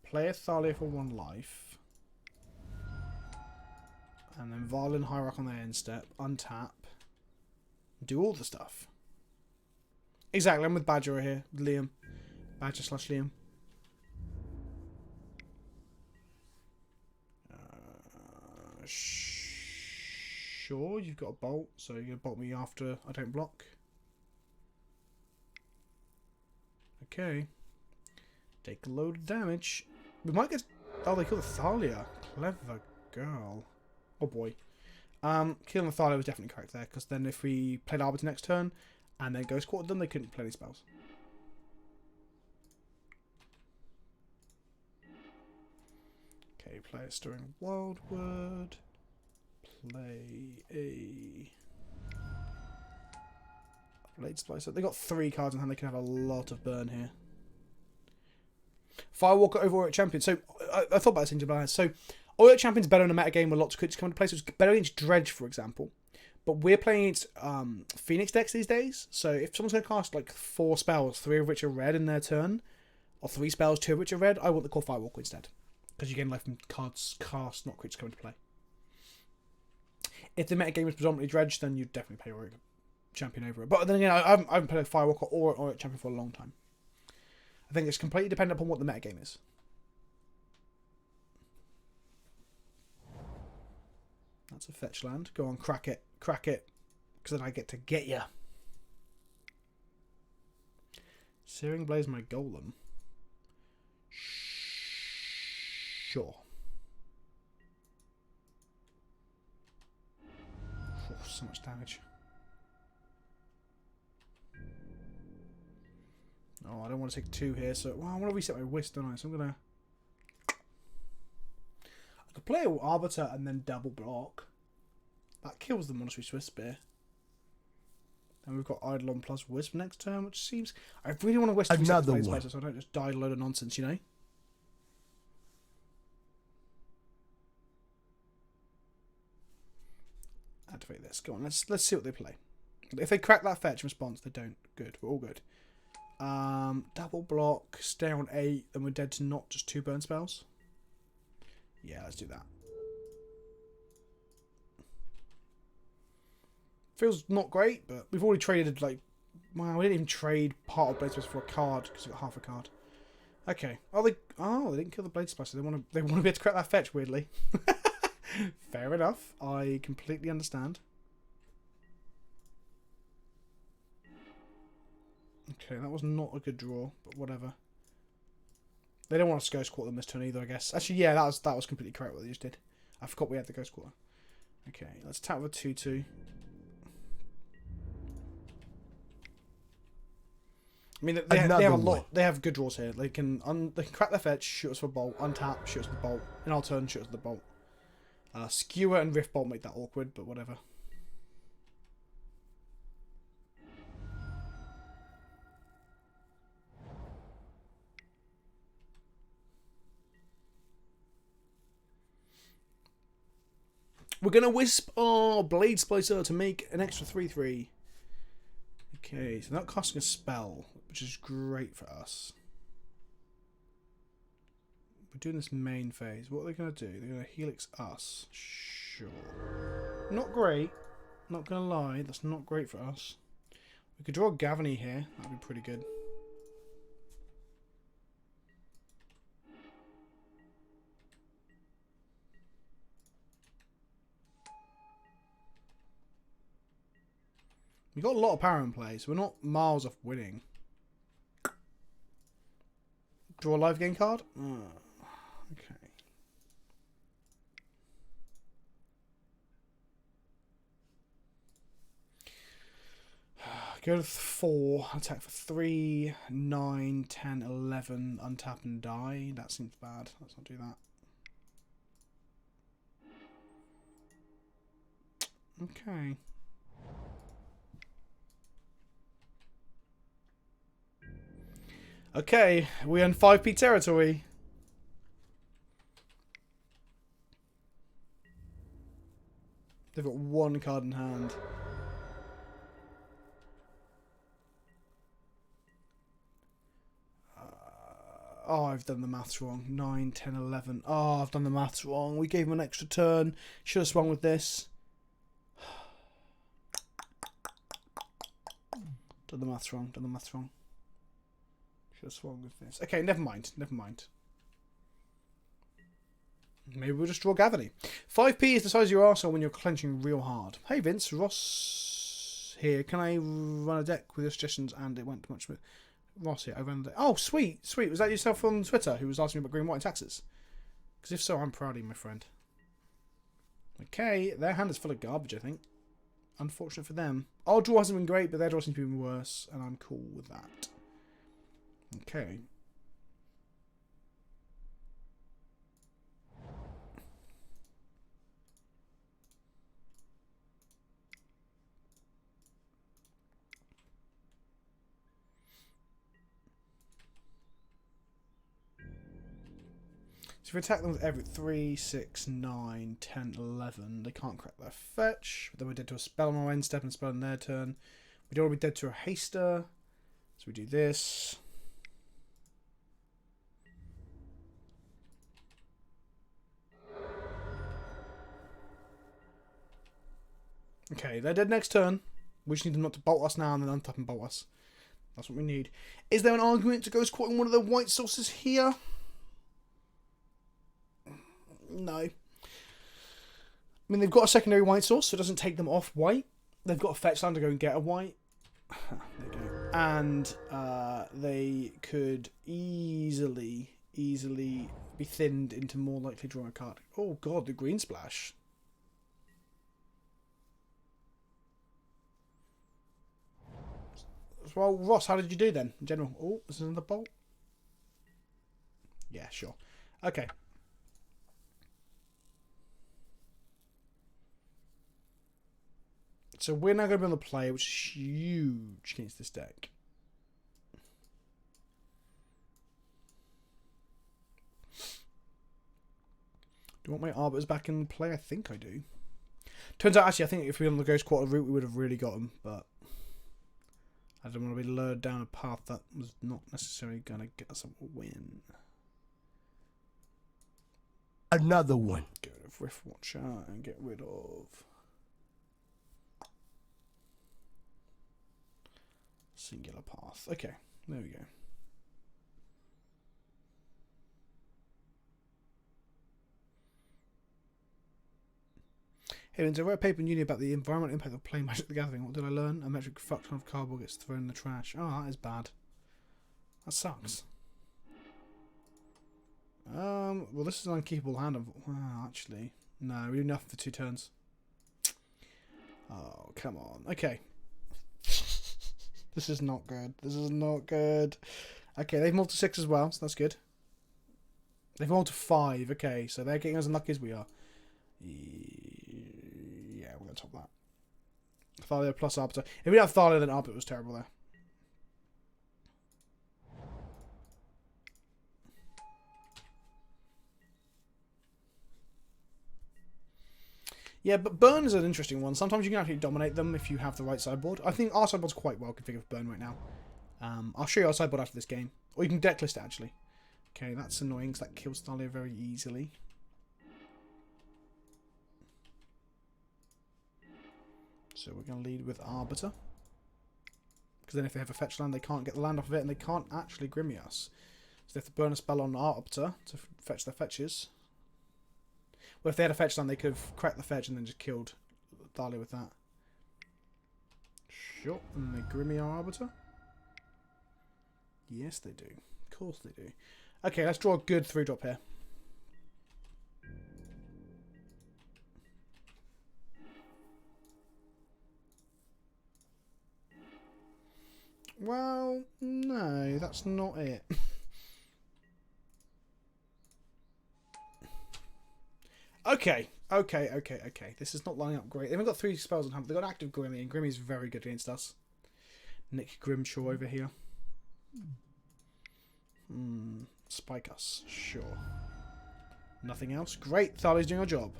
Play a Thalia for 1 life. And then Violin Hierarch on their end step. Untap. Do all the stuff. Exactly, I'm with Badger here. With Liam. Badger / Liam. Sure, you've got a bolt, so you're going to bolt me after I don't block. Okay. Take a load of damage. We might get... Oh, they kill the Thalia. Clever girl. Oh, boy. Killing the Thalia was definitely correct there, because then if we played Arbiter next turn, and then Ghost Quarter them, they couldn't play any spells. Okay, play a Stirring Wildwood. Play a... Blade Splicer. They got 3 cards in hand, they can have a lot of burn here. Firewalker over Auric Champion. So, I thought about this in July. So, Auric Champion's better in a meta game where lots of creatures come into play. So, it's better against Dredge, for example. But we're playing against Phoenix decks these days. So, if someone's going to cast like 4 spells, 3 of which are red in their turn, or 3 spells, 2 of which are red, I want the Core Firewalker instead. Because you gain life from cards cast, not creatures coming to play. If the meta game is predominantly Dredge, then you'd definitely play Auric Champion over it. But then again, I haven't played a Firewalker or Auric Champion for a long time. I think it's completely dependent upon what the metagame is. That's a fetch land. Go on, crack it. Crack it. Because then I get to get ya. Searing Blaze my Golem. Sure. Oh, so much damage. Oh, I don't want to take 2 here, so... Well, I want to reset my Wisp, don't I? So I'm going to... I could play Arbiter and then double block. That kills the Monastery Swiss Spear. Then we've got Eidolon plus Wisp next turn, which seems... I really want to Wisp another one, so I don't just die a load of nonsense, you know? activate this. Go on, let's see what they play. If they crack that fetch response, they don't. Good, we're all good. Double block, stay on 8, and we're dead to not just 2 burn spells. Yeah, let's do that. Feels not great, but we've already traded, like, wow, we didn't even trade part of Blade Splicer for a card because we got half a card. Okay. Oh, they didn't kill the Blade Splicer. They want to be able to crack that fetch, weirdly. Fair enough. I completely understand. Okay, that was not a good draw, but whatever. They don't want us to Ghost Quarter them this turn either, I guess. Actually, yeah, that was completely correct what they just did. I forgot we had the Ghost Quarter. Okay, let's tap with a 2/2. I mean, they have a lot. They have good draws here. They can crack their fetch, shoot us for bolt, untap, shoot us with bolt. In our turn, shoot us with the bolt. Skewer and Rift Bolt make that awkward, but whatever. We're going to Wisp our Blade Splicer to make an extra 3/3. Okay, so they're not casting a spell, which is great for us. We're doing this main phase. What are they going to do? They're going to Helix us. Sure. Not great. Not going to lie. That's not great for us. We could draw a Gavany here. That would be pretty good. We've got a lot of power in play, so we're not miles off winning. Draw a live game card? Okay. Go to 4, attack for 3, 9, 10, 11, untap and die. That seems bad. Let's not do that. Okay. Okay, we earn 5p territory. They've got 1 card in hand. Oh, I've done the maths wrong. 9, 10, 11. Oh, I've done the maths wrong. We gave him an extra turn. Should have swung with this. Done the maths wrong. Done the maths wrong. Should have swung with this. Okay, never mind. Never mind. Maybe we'll just draw Gavany. 5p is the size of your arsehole when you're clenching real hard. Hey Vince, Ross here. Can I run a deck with your suggestions? And it went much with Ross here. I ran the deck. Oh, sweet, sweet. Was that yourself on Twitter who was asking me about green, white, and taxes? Because if so, I'm proud of you, my friend. Okay, their hand is full of garbage, I think. Unfortunate for them. Our draw hasn't been great, but their draw seems to be worse, and I'm cool with that. Okay. So if we attack them with every 3, 6, 9, 10, 11, they can't crack their fetch. But then we're dead to a spell on our end step and spell on their turn. We don't want to be dead to a haster. So we do this. Okay, they're dead next turn. We just need them not to bolt us now and then untap and bolt us. That's what we need. Is there an argument to Ghost Quartering one of the white sources here? No. I mean, they've got a secondary white source, so it doesn't take them off white. They've got a fetch land to go and get a white. There you go. And they could easily be thinned into more likely drawing a card. Oh god, the green splash. Well, Ross, how did you do then, in general? Oh, this is another bolt? Yeah, sure. Okay. So we're now going to be on the play, which is huge against this deck. Do you want my Arbiters back in play? I think I do. Turns out, actually, I think if we were on the Ghost Quarter route, we would have really got him, but I didn't want to be lured down a path that was not necessarily going to get us a win. Another one. Get rid of Rift Watcher and get rid of Singular Path. Okay, there we go. Hey, I wrote a paper in uni about the environmental impact of playing Magic the Gathering. What did I learn? A metric fuck ton of cardboard gets thrown in the trash. Oh, that is bad. That sucks. Well, this is an unkeepable hand. Wow, actually. No, we do nothing for 2 turns. Oh, come on. Okay. This is not good. This is not good. Okay, they've moved to 6 as well, so that's good. They've moved to 5. Okay, so they're getting as unlucky as we are. Yeah, we're going to top that. Thalia plus Arbiter. If we didn't have Thalia, then Arbiter was terrible there. Yeah, but Burn is an interesting one. Sometimes you can actually dominate them if you have the right sideboard. I think our sideboard's quite well configured for Burn right now. I'll show you our sideboard after this game. Or you can decklist it, actually. Okay, that's annoying because that kills Thalia very easily. So we're going to lead with Arbiter. Because then if they have a fetch land, they can't get the land off of it, and they can't actually Grimmy us. So they have to burn a spell on Arbiter to fetch their fetches. Well, if they had a fetch land, they could have cracked the fetch and then just killed Thalia with that. Sure, and they Grimmy our Arbiter. Yes, they do. Of course they do. Okay, let's draw a good 3-drop here. Well, no, that's not it. Okay. This is not lining up great. They've only got 3 spells on hand. They've got active Grimmy, and Grimmy's very good against us. Nick Grimshaw over here. Spike us. Sure. Nothing else? Great. Thalia's doing our job.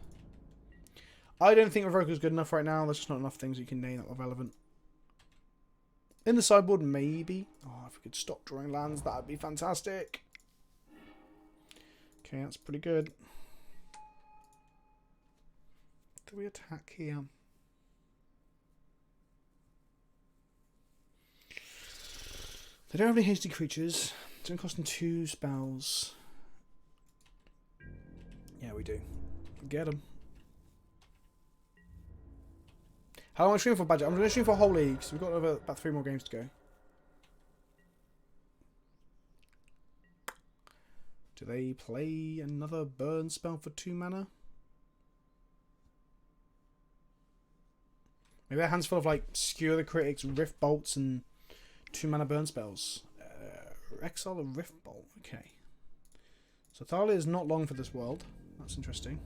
I don't think Revoker's good enough right now. There's just not enough things you can name that are relevant. In the sideboard, maybe. Oh, if we could stop drawing lands, that would be fantastic. Okay, that's pretty good. Do we attack here? They don't have any hasty creatures. It's going to cost them 2 spells. Yeah, we do. Get them. How long am I streaming for, Badger? I'm going to stream for Whole League, so we've got about 3 more games to go. Do they play another burn spell for 2 mana? Maybe their hand's full of like Skewer the Critics, Rift Bolts, and 2 mana burn spells. Exile a Rift Bolt. Okay. So Thalia is not long for this world. That's interesting.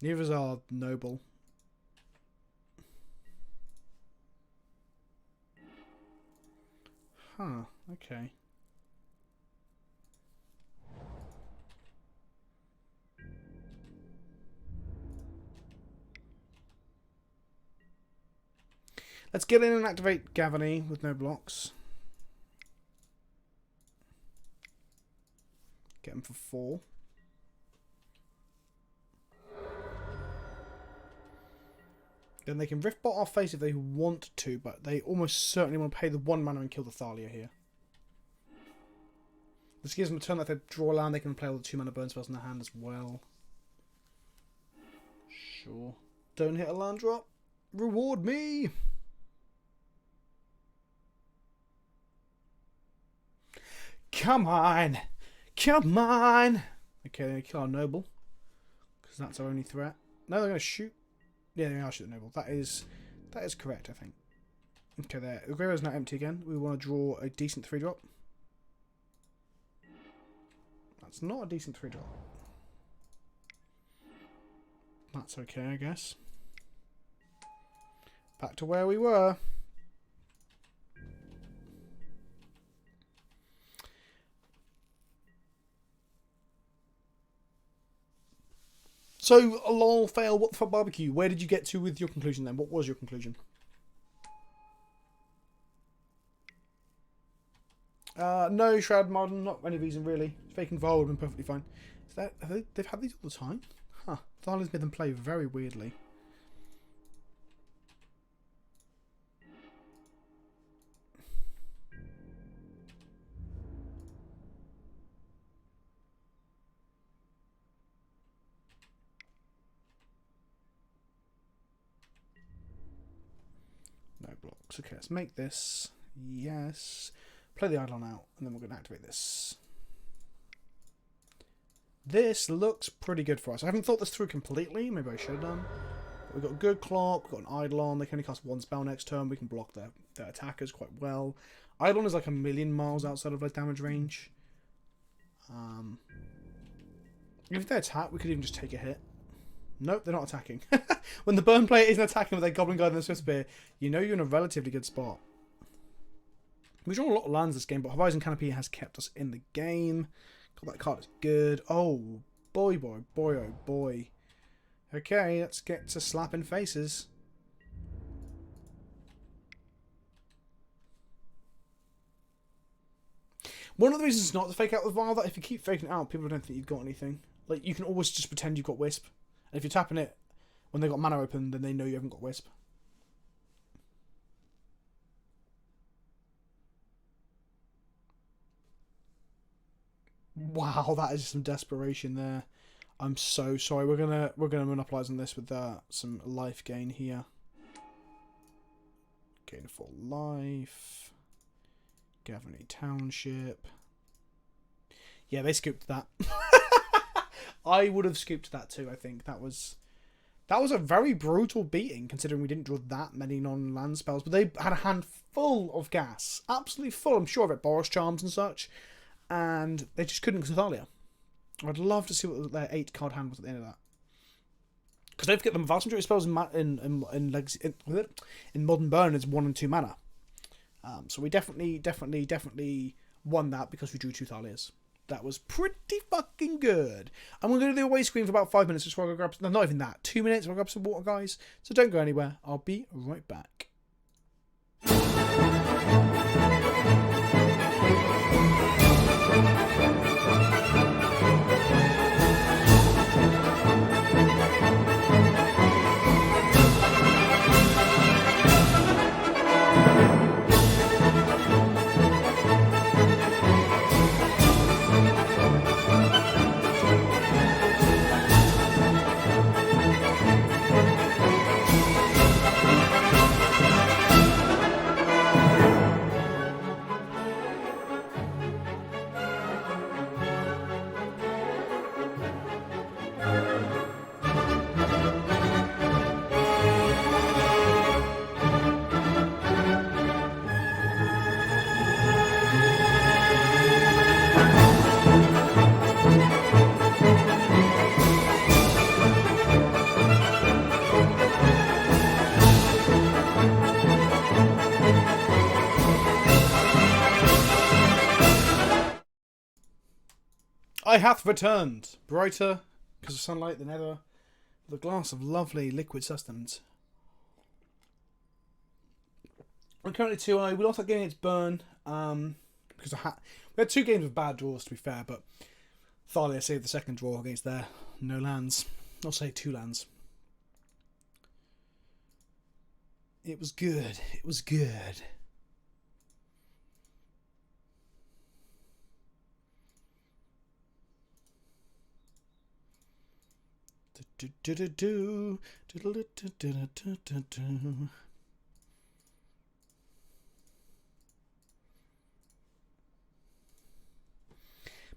Neither are noble. Huh. Okay. Let's get in and activate Gavany with no blocks. Get him for 4. Then they can Rift Bolt our face if they want to, but they almost certainly want to pay the 1 mana and kill the Thalia here. This gives them a turn that if they draw a land, they can play all the 2 mana burn spells in their hand as well. Sure. Don't hit a land drop. Reward me! Come on! Come on! Okay, they're going to kill our noble. Because that's our only threat. No, they're going to shoot. Yeah, they are shooting the noble. That is correct, I think. Okay, there. The graveyard's now empty again. We want to draw a decent 3-drop. That's not a decent 3-drop. That's okay, I guess. Back to where we were. So, a lol fail, what the fuck barbecue? Where did you get to with your conclusion then? What was your conclusion? No, Shroud Modern, not any reason really. Faking Vol would have been perfectly fine. Is that, they've had these all the time? Huh. Darling's made them play very weirdly. No blocks. Okay, let's make this. Yes. Play the Eidolon out, and then we're going to activate this. This looks pretty good for us. I haven't thought this through completely. Maybe I should have done. But we've got a good clock. We've got an Eidolon. They can only cast one spell next turn. We can block their attackers quite well. Eidolon is like a million miles outside of like damage range. If they attack, we could even just take a hit. Nope, they're not attacking. When the burn player isn't attacking with their Goblin Guard and their Swift Spear, you know you're in a relatively good spot. We've drawn a lot of lands this game, but Horizon Canopy has kept us in the game. God, that card is good. Oh, boy, boy, boy, oh, boy. Okay, let's get to slapping faces. One of the reasons not to fake out with Vile, that if you keep faking it out, people don't think you've got anything. Like, you can always just pretend you've got Wisp. And if you're tapping it when they've got mana open, then they know you haven't got Wisp. Wow, that is some desperation there. I'm so sorry. We're gonna monopolize on this with some life gain here. Gain 4 life. Gavany Township. Yeah, they scooped that. I would have scooped that too. I think that was a very brutal beating, considering we didn't draw that many non-land spells. But they had a hand full of gas, absolutely full. I'm sure of it, Boros Charms and such, and they just couldn't with Thalia. I'd love to see what their 8-card hand was at the end of that. Because don't forget, the vast majority of spells in Modern Burn is 1 and 2 mana. So we definitely won that because we drew 2 Thalias. That was pretty fucking good. I'm going to do the away screen for about 5 minutes just while I go grab some... No, not even that. 2 minutes while I grab some water, guys. So don't go anywhere. I'll be right back. I hath returned, brighter because of sunlight than ever, with a glass of lovely liquid sustenance. I'm currently 2-0. We lost that game against Burn because we had 2 games of bad draws, to be fair, but Thalia saved the second draw against their no lands. I'll say 2 lands. It was good. It was good.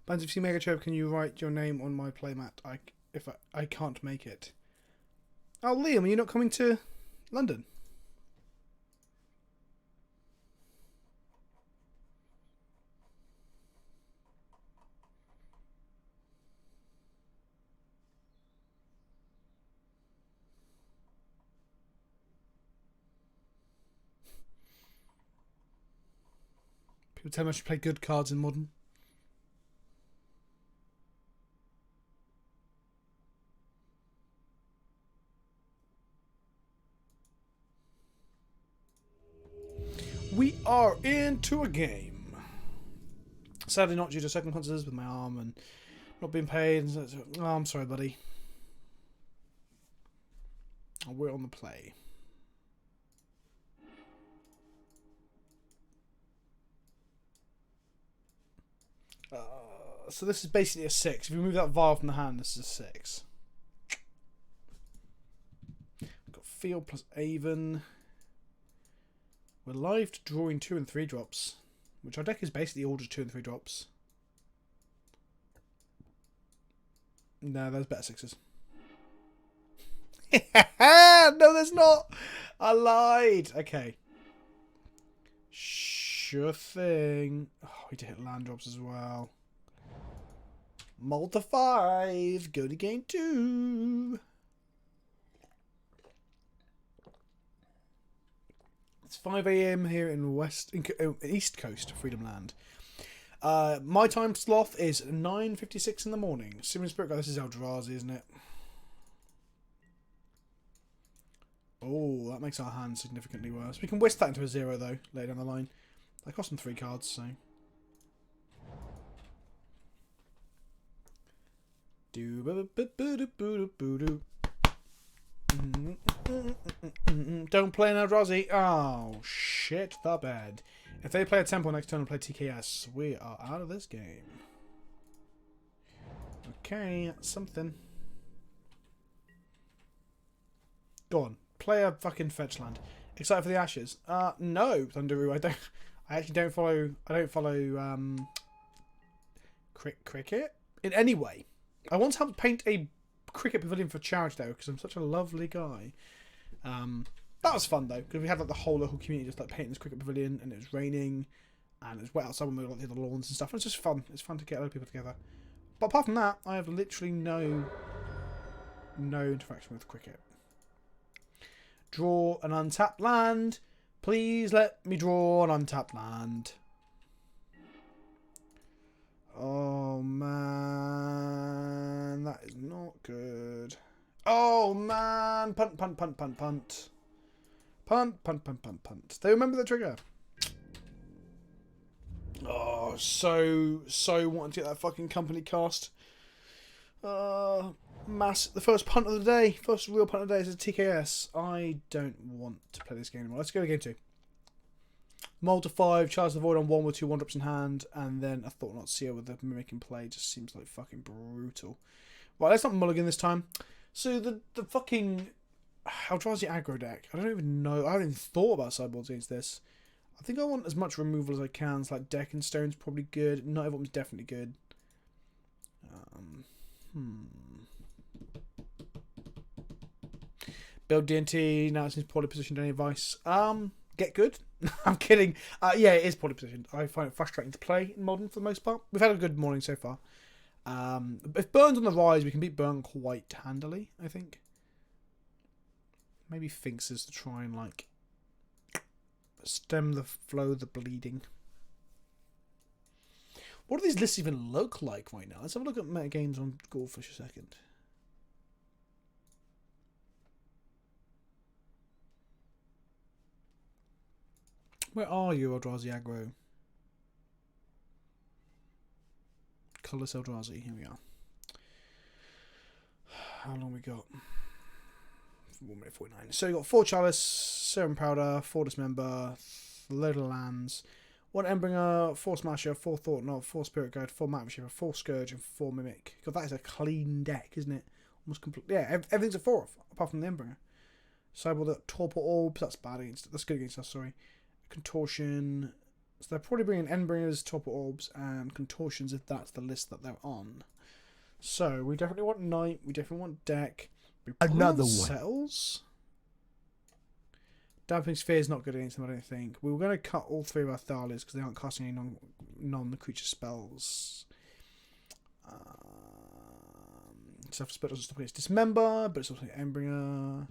Bands of C Mega Chub, can you write your name on my playmat? I can't make it. Oh, Liam, are you not coming to London? People tell me I should play good cards in Modern. are into a game. Sadly, not due to circumstances with my arm and not being paid. Oh, I'm sorry, buddy. We're on the play. So this is basically a 6. If you move that vial from the hand, this is a 6. We've got Field plus Avon. We're live to drawing 2 and 3 drops, which our deck is basically all just 2 and 3 drops. No, there's better 6s. No, there's not. I lied. Okay. Sure thing. Oh, we did hit land drops as well. Multi 5. Go to game 2. It's 5 AM here in East Coast, Freedom Land. My time slot is 9:56 in the morning. Simon Spirit Guy, this is Eldrazi, isn't it? Oh, that makes our hand significantly worse. We can whisk that into a 0 though, later down the line. That cost them 3 cards, so. Don't play an Eldrazi. Oh, shit the bed. If they play a Temple next turn and play TKS, we are out of this game. Okay, that's something. Go on. Play a fucking fetch land. Excited for the Ashes? No, Thunderoo. I actually don't follow cricket in any way. I once helped paint a cricket pavilion for charity though, because I'm such a lovely guy. That was fun though, because we had like the whole local community just like painting this cricket pavilion, and it was raining, and it was wet outside when we were like the lawns and stuff. And it's just fun. It's fun to get other people together. But apart from that, I have literally no interaction with cricket. Draw an untapped land. Please let me draw an untapped land. Oh man, that is not good. Oh man, punt, punt, punt, punt, punt. Punt, punt, punt, punt, punt. They remember the trigger. Oh, so wanting to get that fucking company cast. The first punt of the day. First real punt of the day is a TKS. I don't want to play this game anymore. Let's go to game 2. Mold to 5, charge the void on 1 with 2 1-drops in hand, and then a Thought Not Seer with the Mimic in play. Just seems like fucking brutal. Right, let's not mulligan this time. So the fucking Eldrazi aggro deck. I don't even know. I haven't even thought about sideboards against this. I think I want as much removal as I can. So like Deck and Stone's probably good. Night of Autumn's definitely good. Build D&T. Now it seems poorly positioned. Any advice? Get good. I'm kidding. Yeah, it is poorly positioned. I find it frustrating to play in Modern for the most part. We've had a good morning so far. If Burn's on the rise, we can beat Burn quite handily, I think. Maybe Finks to try and like stem the flow of the bleeding. What do these lists even look like right now? Let's have a look at meta games on Goldfish a second. Where are you, Eldrazi aggro? Colourless Eldrazi. Here we are. How long we got? 1 minute 49. So you got 4 Chalice, Serum Powder, 4 Dismember, load of lands, 1 Endbringer, 4 Smasher, 4 Thought Knot, 4 Spirit Guide, 4 Map Shiver, 4 Scourge, and 4 Mimic. God, that is a clean deck, isn't it? Almost complete. Yeah, everything's a 4 apart from the Endbringer. Sideboard that Torpor Orbs. That's bad against. That's good against us. Sorry. Contortion. So they're probably bringing Endbringers, Torpor Orbs, and Contortions if that's the list that they're on. So we definitely want Night. We definitely want Deck. Another one. Settles. Damping Sphere is not good against them, I don't think. We were going to cut all 3 of our Thalias because they aren't casting any non-creature spells. Self-Split doesn't stop against Dismember, but it's also Endbringer.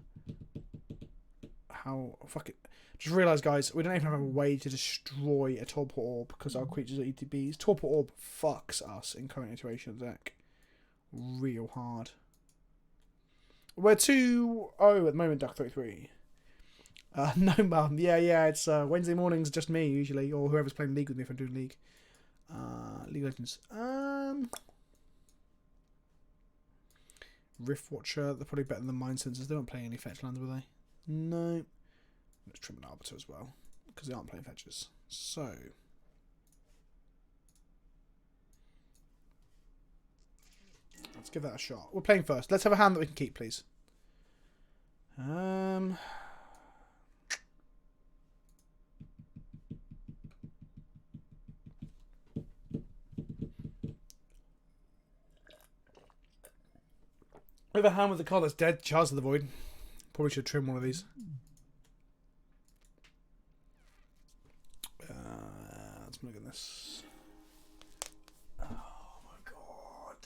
Fuck it. Just realised, guys, we don't even have a way to destroy a Torpor Orb because our creatures are ETBs. Torpor Orb fucks us in current iteration of the deck real hard. We're 2-0 at the moment, Duck 33. No, mum. Yeah. It's Wednesday mornings, just me usually, or whoever's playing League with me if I'm doing League. League of Legends. Rift Watcher. They're probably better than Mind Sensors. They weren't playing any fetch lands, were they? No. Let's trim an Arbiter as well, because they aren't playing fetches. So. Let's give that a shot. We're playing first. Let's have a hand that we can keep, please. We have a hand with the card that's dead. Charge of the Void. Probably should trim one of these. Let's look at this. Oh my god.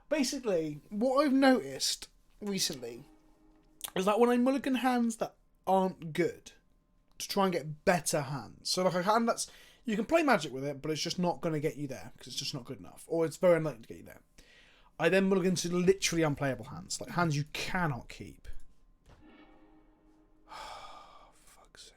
Basically, what I've noticed recently is that when I mulligan hands that aren't good, to try and get better hands. So like a hand that's, you can play Magic with it, but it's just not going to get you there because it's just not good enough, or it's very unlikely to get you there. I then mulligan to literally unplayable hands, like hands you cannot keep. Oh, fuck's sake.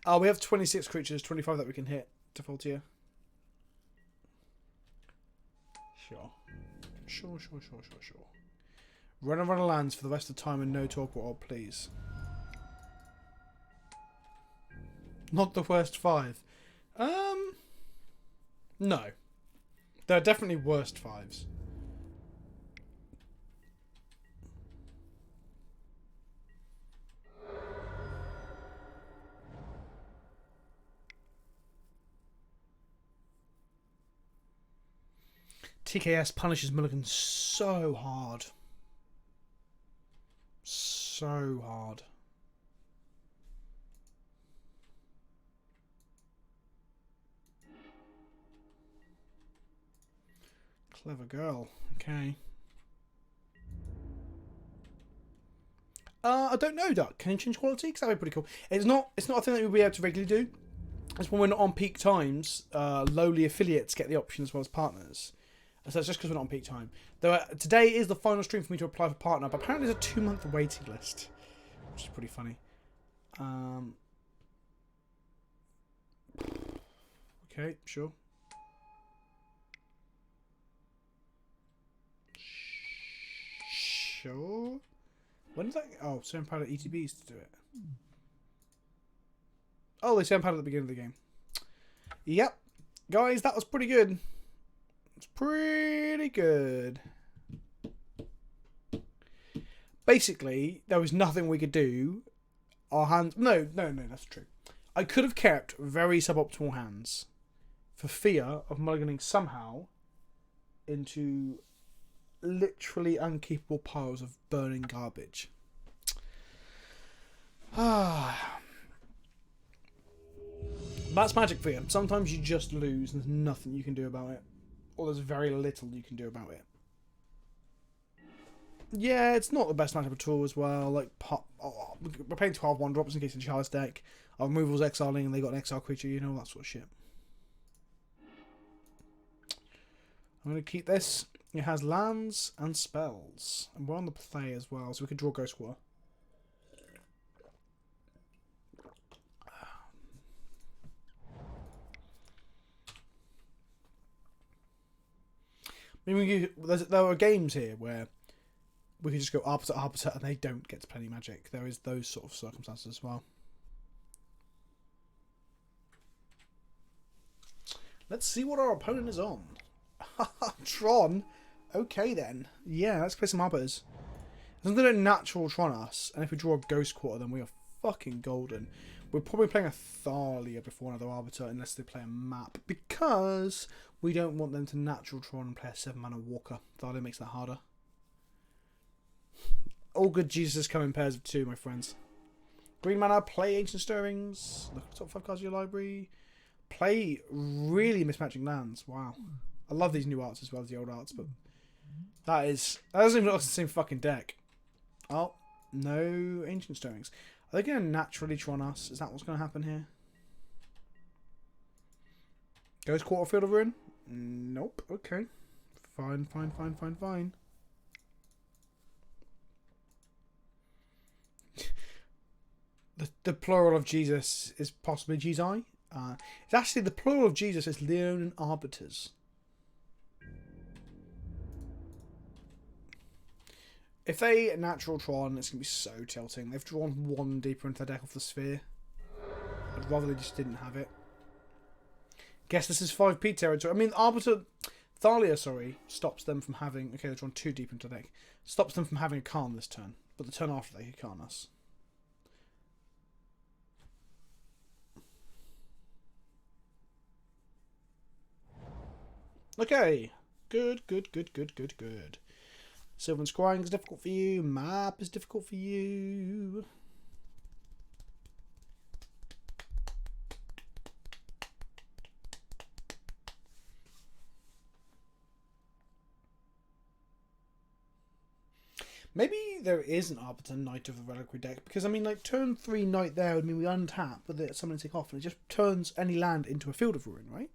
Oh, we have 26 creatures, 25 that we can hit. Default tier. Sure. Run and run of lands for the rest of the time and no talk or please. Not the worst 5. No. There are definitely worst 5s. TKS punishes mulligans so hard. So hard. Clever girl. Okay. I don't know, Duck. Can you change quality? Because that would be pretty cool. It's not a thing that we'll be able to regularly do. It's when we're not on peak times, lowly affiliates get the option as well as partners. So it's just because we're not on peak time. Though today is the final stream for me to apply for partner, but apparently there's a 2-month waiting list, which is pretty funny. Okay, sure. Sure. When did that? Oh, Sam Powder ETBs to do it. Oh, they Sam Powder at the beginning of the game. Yep, guys, that was pretty good. It's pretty good. Basically, there was nothing we could do. Our hands... No, that's true. I could have kept very suboptimal hands for fear of mulliganing somehow into literally unkeepable piles of burning garbage. That's Magic for you. Sometimes you just lose and there's nothing you can do about it. Or there's very little you can do about it. Yeah, it's not the best matchup at all as well. Like, we're playing 12 1-drops in case of Char's deck. Our removal's exiling and they got an exile creature, you know, that sort of shit. I'm going to keep this. It has lands and spells. And we're on the play as well, so we could draw Ghost War. I mean, there are games here where we can just go arbiter, and they don't get to play any Magic. There is those sort of circumstances as well. Let's see what our opponent is on. Tron. Okay then. Yeah, let's play some arbiters. As long as they don't natural Tron us, and if we draw a Ghost Quarter, then we are fucking golden. We're probably playing a Thalia before another arbiter, unless they play a map, because we don't want them to natural Tron and play a 7-mana Walker. Thalia makes that harder. All good Jesus come in pairs of 2, my friends. Green mana, play Ancient Stirrings. Look at the top 5 cards of your library. Play really mismatching lands. Wow. I love these new arts as well as the old arts, but that doesn't even look like the same fucking deck. Oh, no ancient stirrings. Are they going to naturally Tron us? Is that what's going to happen here? Ghost Quarter Field of Ruin? Nope. Okay. Fine, fine, fine, fine, fine. The plural of Jesus is possibly Jesus. It's actually the plural of Jesus is Leonin Arbiters. If they natural Tron, it's going to be so tilting. They've drawn one deeper into the deck off the sphere. I'd rather they just didn't have it. Guess this is 5p territory. I mean, Arbiter... Thalia, sorry, stops them from having... Okay, they've drawn 2 deep into the deck. Stops them from having a Khan this turn. But the turn after, they can Khan us. Okay. Good, good, good, good, good, good. Sylvan Scrying is difficult for you. Map is difficult for you. Maybe there is an Arbiter Knight of the Reliquary deck, because I mean, like, turn 3 Knight there would mean we untap, but it's something to take off, and it just turns any land into a Field of Ruin, right?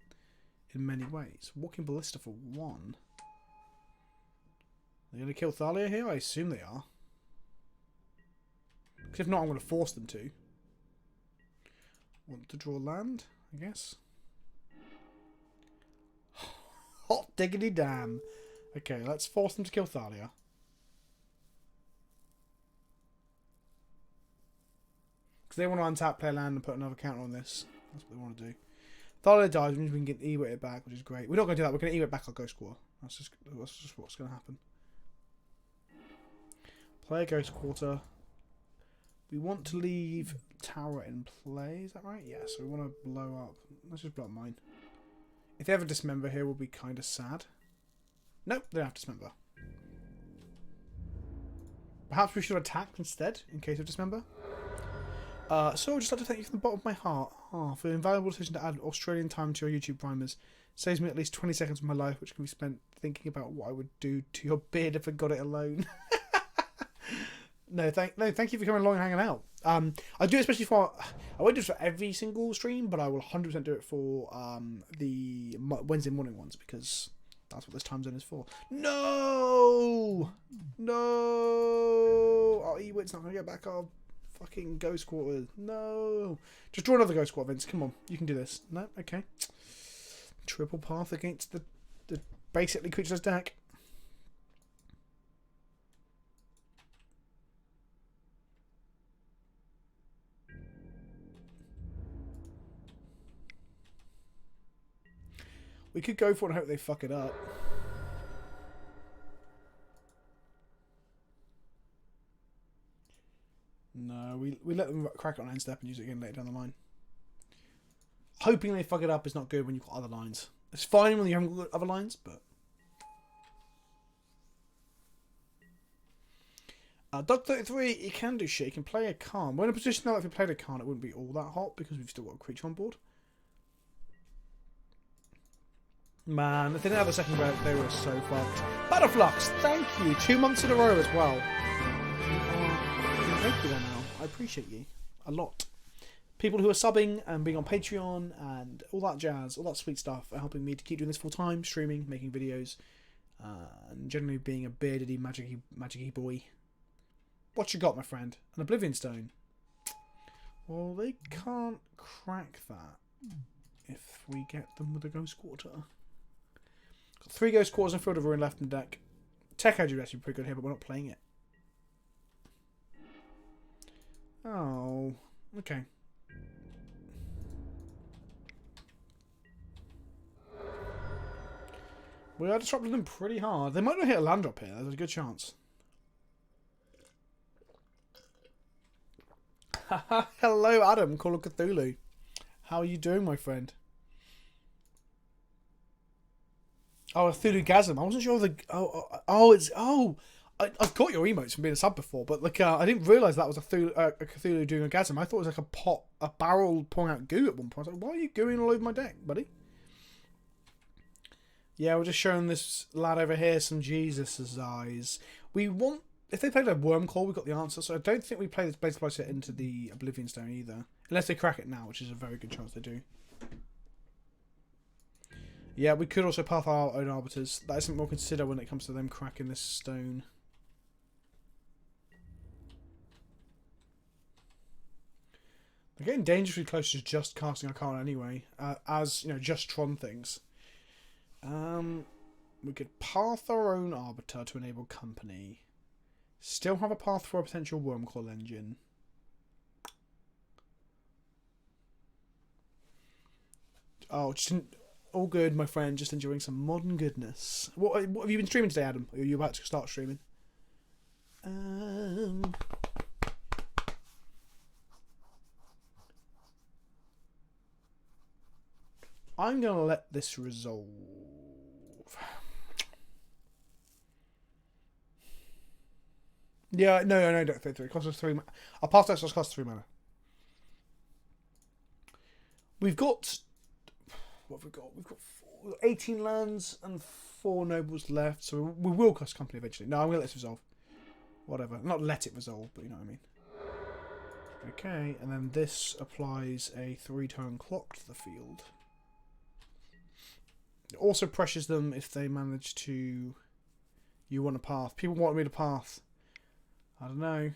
In many ways. Walking Ballista for 1. They're going to kill Thalia here? I assume they are. Because if not, I'm going to force them to. Want to draw land, I guess. Hot diggity damn. Okay, let's force them to kill Thalia. Because they want to untap, play land, and put another counter on this. That's what they want to do. Thalia dies, which means we can get E-Wit it back, which is great. We're not going to do that. We're going to E-Wit back our Ghost Quarter. That's just what's going to happen. Play a Ghost Quarter. We want to leave Tower in play. Is that right? Yeah, so we want to blow up. Let's just blow up mine. If they ever dismember here, we'll be kind of sad. Nope, they don't have to dismember. Perhaps we should attack instead, in case of dismember. So I'd just like to thank you from the bottom of my heart for the invaluable decision to add Australian time to your YouTube primers. Saves me at least 20 seconds of my life, which can be spent thinking about what I would do to your beard if I got it alone. No, thank you for coming along and hanging out. I do it especially for... I won't do it for every single stream, but I will 100% do it for the Wednesday morning ones, because that's what this time zone is for. No! No! Our E-Wit's not going to get back our fucking Ghost Quarter. No! Just draw another Ghost Quarter, Vince. Come on. You can do this. No? Okay. Triple path against the basically creatureless deck. We could go for it and hope they fuck it up. No, we let them crack it on end step and use it again later down the line. Hoping they fuck it up is not good when you've got other lines. It's fine when you haven't got other lines, but... Dog 33, you can do shit. You can play a Khan. We're in a position now that if we played a Khan, it wouldn't be all that hot because we've still got a creature on board. Man, if they didn't have a second relic, they were so fucked. Butterflux, thank you. 2 months in a row as well. Thank you there now. I appreciate you a lot. People who are subbing and being on Patreon and all that jazz, all that sweet stuff, are helping me to keep doing this full time, streaming, making videos, and generally being a beardedy, magic-y boy. What you got, my friend? An Oblivion Stone. Well, they can't crack that if we get them with a Ghost Quarter. Got 3 Ghost Quarters and Field of Ruin left in the deck. Tech Edge is actually pretty good here, but we're not playing it. Oh, okay. We are disrupting them pretty hard. They might not hit a land drop here. There's a good chance. Hello, Adam, Call of Cthulhu. How are you doing, my friend? Oh, a Cthulhu-gasm. I wasn't sure of the... I've got your emotes from being a sub before, but like I didn't realise that was a Cthulhu doing a gasm. I thought it was like a barrel pouring out goo at one point. I was like, why are you gooing all over my deck, buddy? Yeah, we're just showing this lad over here some Jesus' eyes. We want if they played a Wormclaw, we got the answer. So I don't think we play this Blade Splicer into the Oblivion Stone either. Unless they crack it now, which is a very good chance they do. Yeah, we could also path our own Arbiters. That is something we'll consider when it comes to them cracking this stone. They're getting dangerously close to just casting Arcana anyway, as, you know, just Tron things. We could path our own Arbiter to enable company. Still have a path for a potential Wormclaw engine. Oh, just all good, my friend. Just enjoying some modern goodness. What have you been streaming today, Adam? Are you about to start streaming? I'm going to let this resolve. Yeah, no, don't fit through. It costs us 3 mana. Our path text costs 3 mana. We've got... What have we got? We've got 18 lands and 4 nobles left, so we will cost company eventually. No, I'm going to let this resolve. Whatever. Not let it resolve, but you know what I mean. Okay, and then this applies a 3-turn clock to the field. It also pressures them if they manage to... You want a path. People want me to path. I don't know.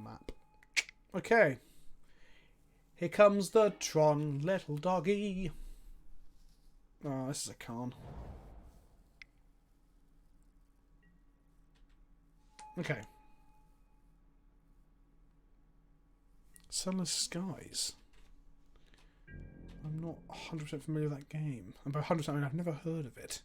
Map. Okay. Here comes the Tron little doggy. Oh, this is a Khan. Okay. Sunless Skies. I'm not 100% familiar with that game. And by 100% I mean I've never heard of it.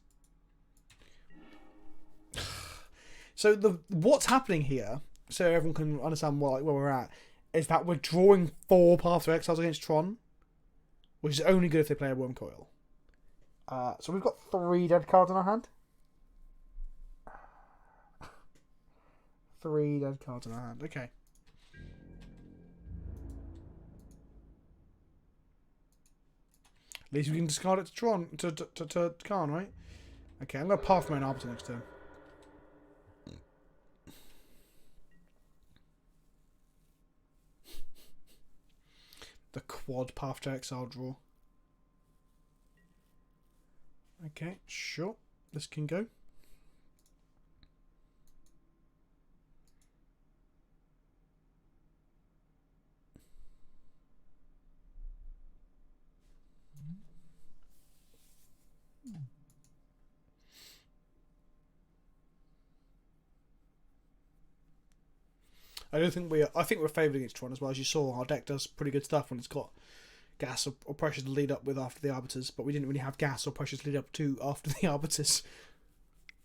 So what's happening here, so everyone can understand where we're at, is that we're drawing 4 Path to Exiles against Tron, which is only good if they play a Worm Coil. So we've got 3 dead cards in our hand. 3 dead cards in our hand. Okay. At least we can discard it to Tron, to Khan, right? Okay, I'm going to path my own Arbiter next turn. The quad path to exile draw. Okay, sure. This can go. I think we're favoured against Tron as well. As you saw, our deck does pretty good stuff when it's got gas or pressure to lead up with after the Arbiters, but we didn't really have gas or pressure to lead up to after the Arbiters.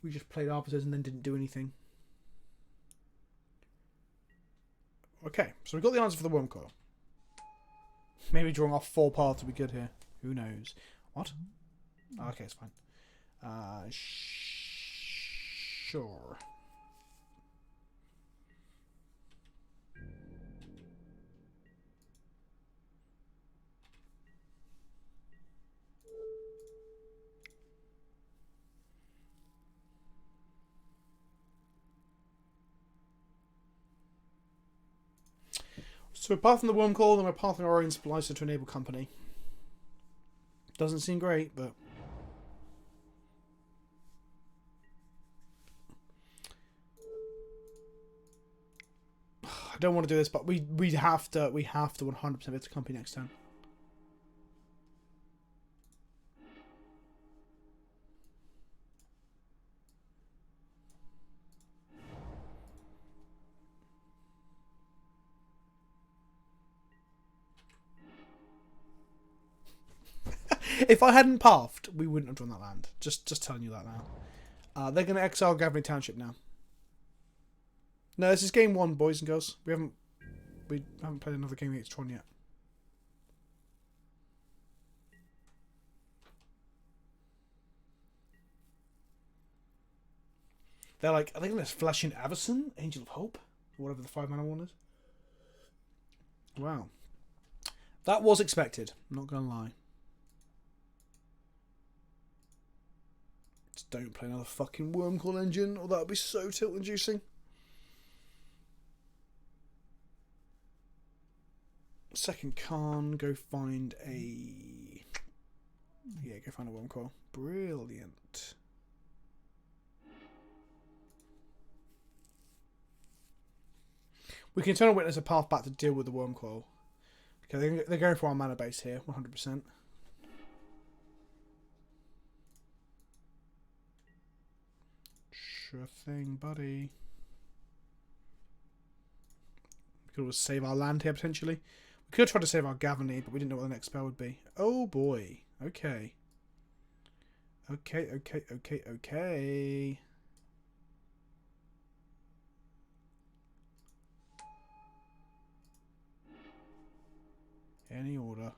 We just played Arbiters and then didn't do anything. Okay, so we've got the answer for the Worm Coil. Maybe drawing off 4 paths would be good here. Who knows? What? Oh, okay, it's fine. Sure. So apart from the Worm Call, then we're pathing our own Splicer to enable company. Doesn't seem great, but... I don't want to do this, but we have to 100% hit the company next turn. If I hadn't pathed, we wouldn't have drawn that land. Just telling you that now. They're going to exile Gathering Township now. No, this is game 1, boys and girls. We haven't played another game against Tron yet. They're like, are they going to flash in Avison? Angel of Hope? Or whatever the 5-mana one is. Wow. That was expected. I'm not going to lie. Just don't play another fucking Wormcoil engine, or that would be so tilt-inducing. Second Khan, go find a... Yeah, go find a Wormcoil. Brilliant. We can Eternal Witness a path back to deal with the Wormcoil. Okay, they're going for our mana base here, 100%. Sure thing, buddy. We could always save our land here, potentially. We could try to save our Gavany, but we didn't know what the next spell would be. Oh, boy. Okay. Okay. Any order.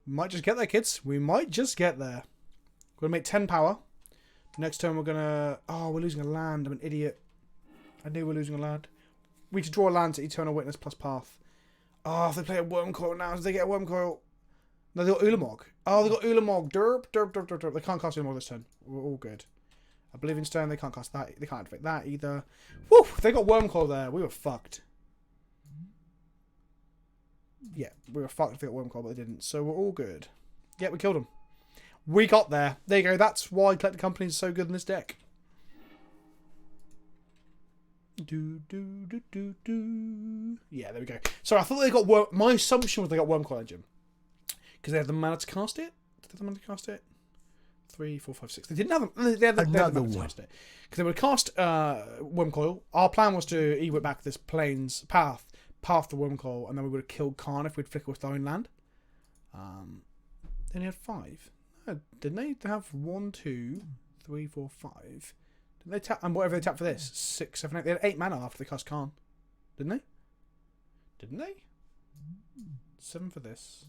We might just get there, kids. We might just get there. We're going to make 10 power. Next turn we're going to... Oh, we're losing a land. I'm an idiot. I knew we were losing a land. We need to draw a land to Eternal Witness plus Path. Oh, if they play a Wormcoil now, do they get a Wormcoil? No, they got Ulamog. Oh, they got Ulamog. Derp. They can't cast Ulamog this turn. We're all good. I believe in Stone. They can't cast that. They can't activate that either. Woo! They got Wormcoil there. We were fucked. Yeah, we were fucked if they got Wormcoil, but they didn't. So we're all good. Yeah, we killed them. We got there. There you go. That's why Collected Company is so good in this deck. Yeah, there we go. So I thought they got Worm... My assumption was they got Wormcoil Engine. Because they had the mana to cast it. Did they have the mana to cast it? 3, 4, 5, 6. They didn't have them. They had the mana to cast it. Because they would cast Wormcoil. Our plan was to E-whip back this Plains path the Wormcoil, and then we would have killed Khan if we'd flicker with our own land. Then he had 5. No, didn't they? They have 1, 2, 3, 4, 5. Didn't they tap? And whatever they tap for this, 6, 7, 8. They had 8 mana after they cast Khan, didn't they? Didn't they? 7 for this.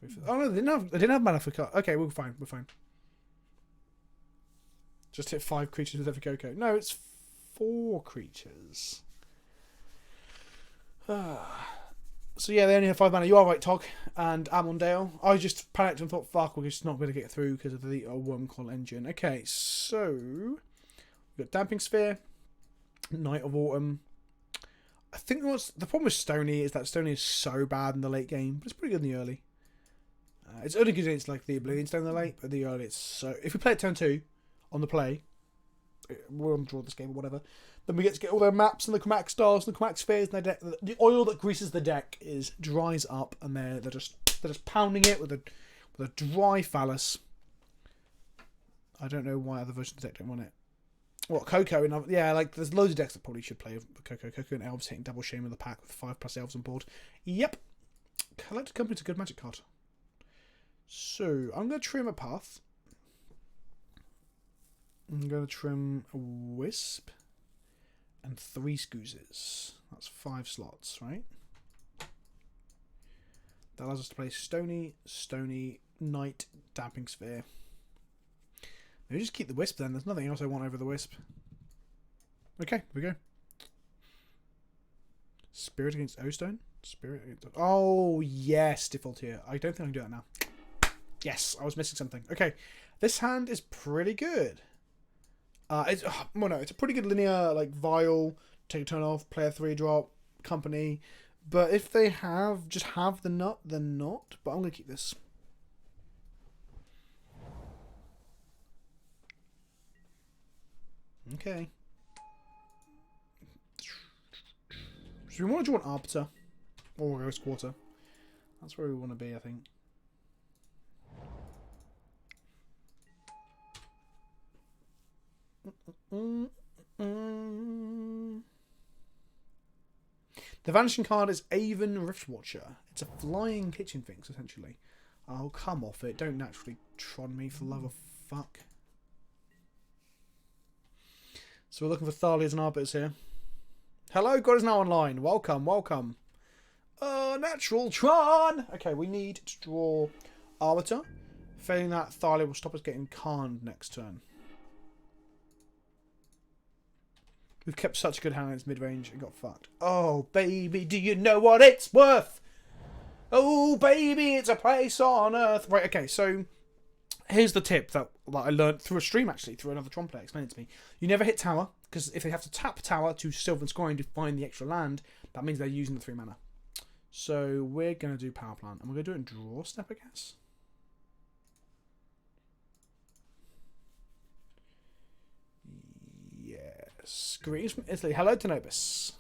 3 for... Oh no, they didn't have mana for Khan. Okay, we're fine. We're fine. Just hit 5 creatures with every Coco. No, it's 4 creatures. So yeah, they only have 5 mana. You are right, Tog and Amondale. I just panicked and thought, fuck, we're just not going to get through because of the Wormcoil engine. Okay, so we've got Damping Sphere, Night of Autumn. I think the problem with Stony is that Stony is so bad in the late game, but it's pretty good in the early. It's only good against like the Oblivion Stone in the late, but the early it's so... If we play it turn 2 on the play, we're on draw this game or whatever, then we get all their maps and the chromatic stars and the chromatic spheres, and their deck. The oil that greases the deck dries up, and they're just pounding it with a dry phallus. I don't know why other versions of the deck don't want it. What, Coco? Yeah, like there's loads of decks that probably should play with Coco. Coco and Elves hitting double shame in the pack with 5+ Elves on board. Yep. Collected Company's a good Magic card. So I'm going to trim a Path. I'm going to trim a Wisp and 3 Scoozes. That's 5 slots, right? That allows us to play Stony, Night, Damping Sphere. Maybe just keep the Wisp then. There's nothing else I want over the Wisp. Okay, here we go. Spirit against O-Stone? Spirit against... Oh, yes, default here. I don't think I can do that now. Yes, I was missing something. Okay, this hand is pretty good. It's a pretty good linear, like, Vial, take a turn off, play a 3-drop, Company. But if they just have the nut, then not. But I'm going to keep this. Okay. So we want to draw an Arbiter. Or a Ghost Quarter. That's where we want to be, I think. The vanishing card is Aven Riftwatcher. It's a flying kitchen thing, essentially. Oh, come off it. Don't naturally trod me, for love of fuck. So we're looking for Thalias and Arbiters here. Hello, God is now online. Welcome, welcome. Natural Tron! Okay, we need to draw Arbiter. Failing that, Thalia will stop us getting Kharned next turn. We've kept such a good hand against mid-range and got fucked. Oh, baby, do you know what it's worth? Oh, baby, it's a place on earth. Right, okay, so Here's the tip that I learned through a stream, actually, through another Tron player explained it to me. You never hit tower, because if they have to tap tower to Sylvan Scoring to find the extra land, that means they're using the 3 mana. So we're going to do power plant, and we're going to do it in draw step, I guess. Yes. Greetings from Italy. Hello, Tenobis.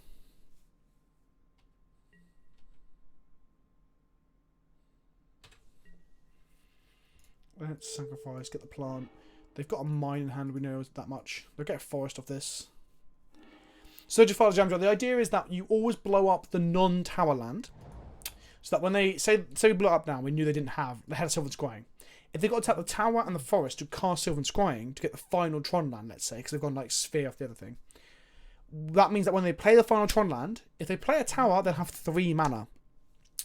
Let's sacrifice, get the plant. They've got a mine in hand, we know that much. They'll get a forest off this. Surge of Fire Jam Jar. The idea is that you always blow up the non-tower land. So that when they say we blew it up now, we knew they had a Sylvan Scrying. If they've got to tap the tower and the forest to cast Sylvan Scrying to get the final Tron land, let's say, because they've gone like Sphere off the other thing. That means that when they play the final Tron land, if they play a tower, they'll have 3 mana.